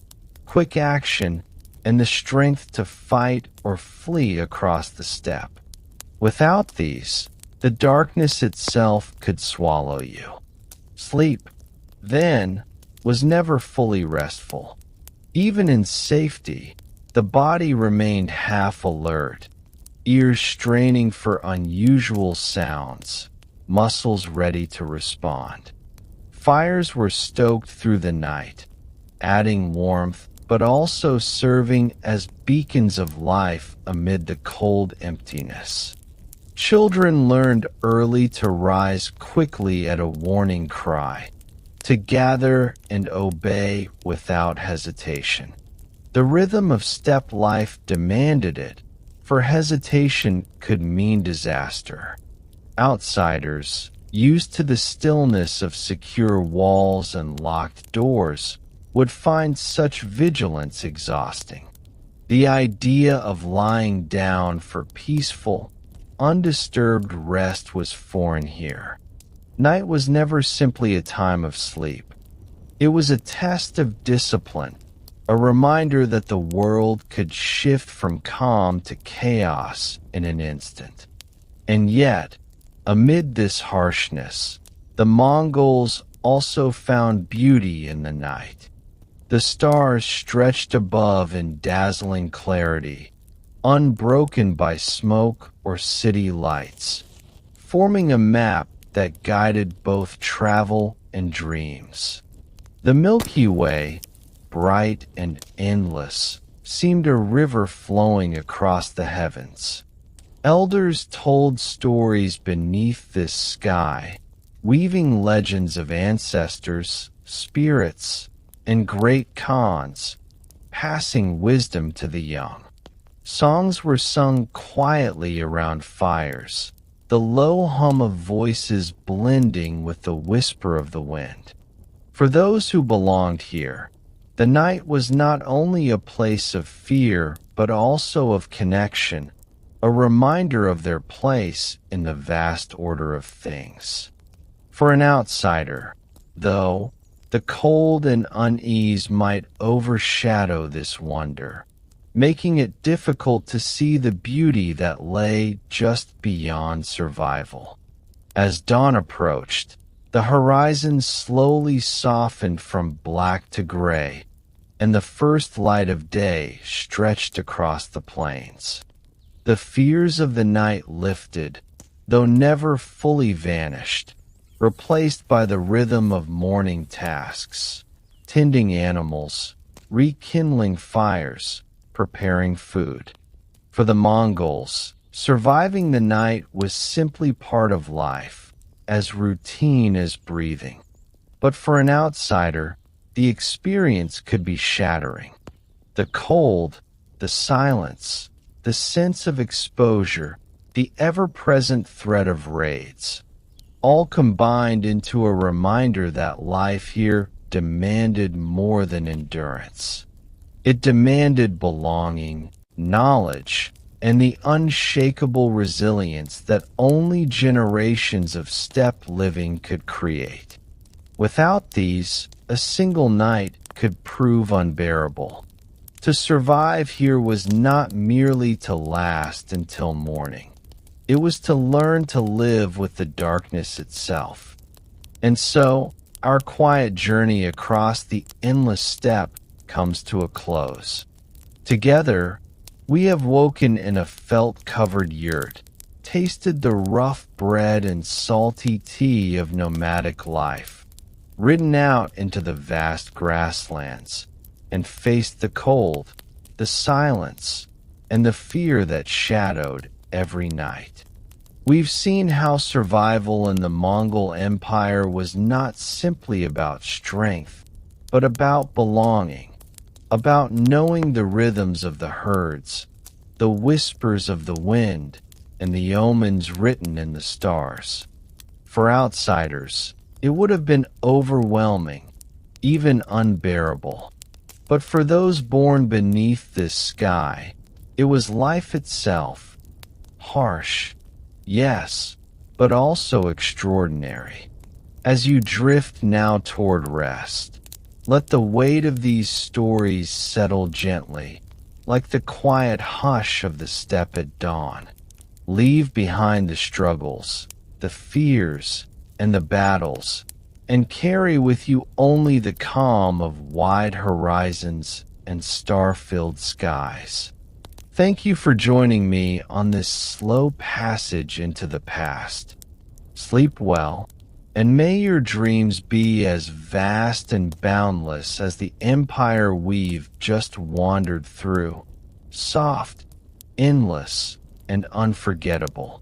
quick action, and the strength to fight or flee across the steppe. Without these, the darkness itself could swallow you. Sleep, then, was never fully restful. Even in safety, the body remained half alert, ears straining for unusual sounds, muscles ready to respond. Fires were stoked through the night, adding warmth but also serving as beacons of life amid the cold emptiness. Children learned early to rise quickly at a warning cry, to gather and obey without hesitation. The rhythm of steppe life demanded it, for hesitation could mean disaster. Outsiders, used to the stillness of secure walls and locked doors, would find such vigilance exhausting. The idea of lying down for peaceful, undisturbed rest was foreign here. Night was never simply a time of sleep. It was a test of discipline, a reminder that the world could shift from calm to chaos in an instant. And yet, amid this harshness, the Mongols also found beauty in the night. The stars stretched above in dazzling clarity, unbroken by smoke or city lights, forming a map that guided both travel and dreams. The Milky Way, bright and endless, seemed a river flowing across the heavens. Elders told stories beneath this sky, weaving legends of ancestors, spirits, and great khans, passing wisdom to the young. Songs were sung quietly around fires, the low hum of voices blending with the whisper of the wind. For those who belonged here, The night was not only a place of fear, but also of connection, a reminder of their place in the vast order of things. For an outsider, though, the cold and unease might overshadow this wonder, making it difficult to see the beauty that lay just beyond survival. As dawn approached, the horizon slowly softened from black to gray, and the first light of day stretched across the plains. The fears of the night lifted, though never fully vanished, replaced by the rhythm of morning tasks, tending animals, rekindling fires, preparing food. For the Mongols, surviving the night was simply part of life, as routine as breathing. But for an outsider, the experience could be shattering. The cold, the silence, the sense of exposure, the ever-present threat of raids, all combined into a reminder that life here demanded more than endurance. It demanded belonging, knowledge, and the unshakable resilience that only generations of steppe living could create. Without these, a single night could prove unbearable. To survive here was not merely to last until morning. It was to learn to live with the darkness itself. And so, our quiet journey across the endless steppe comes to a close. Together, we have woken in a felt-covered yurt, tasted the rough bread and salty tea of nomadic life, ridden out into the vast grasslands, and faced the cold, the silence, and the fear that shadowed every night. We've seen how survival in the Mongol Empire was not simply about strength, but about belonging, about knowing the rhythms of the herds, the whispers of the wind, and the omens written in the stars. For outsiders, it would have been overwhelming, even unbearable. But for those born beneath this sky, it was life itself, harsh, yes, but also extraordinary. As you drift now toward rest, let the weight of these stories settle gently, like the quiet hush of the steppe at dawn. Leave behind the struggles, the fears, and the battles, and carry with you only the calm of wide horizons and star-filled skies. Thank you for joining me on this slow passage into the past. Sleep well, and may your dreams be as vast and boundless as the empire we've just wandered through, soft, endless, and unforgettable.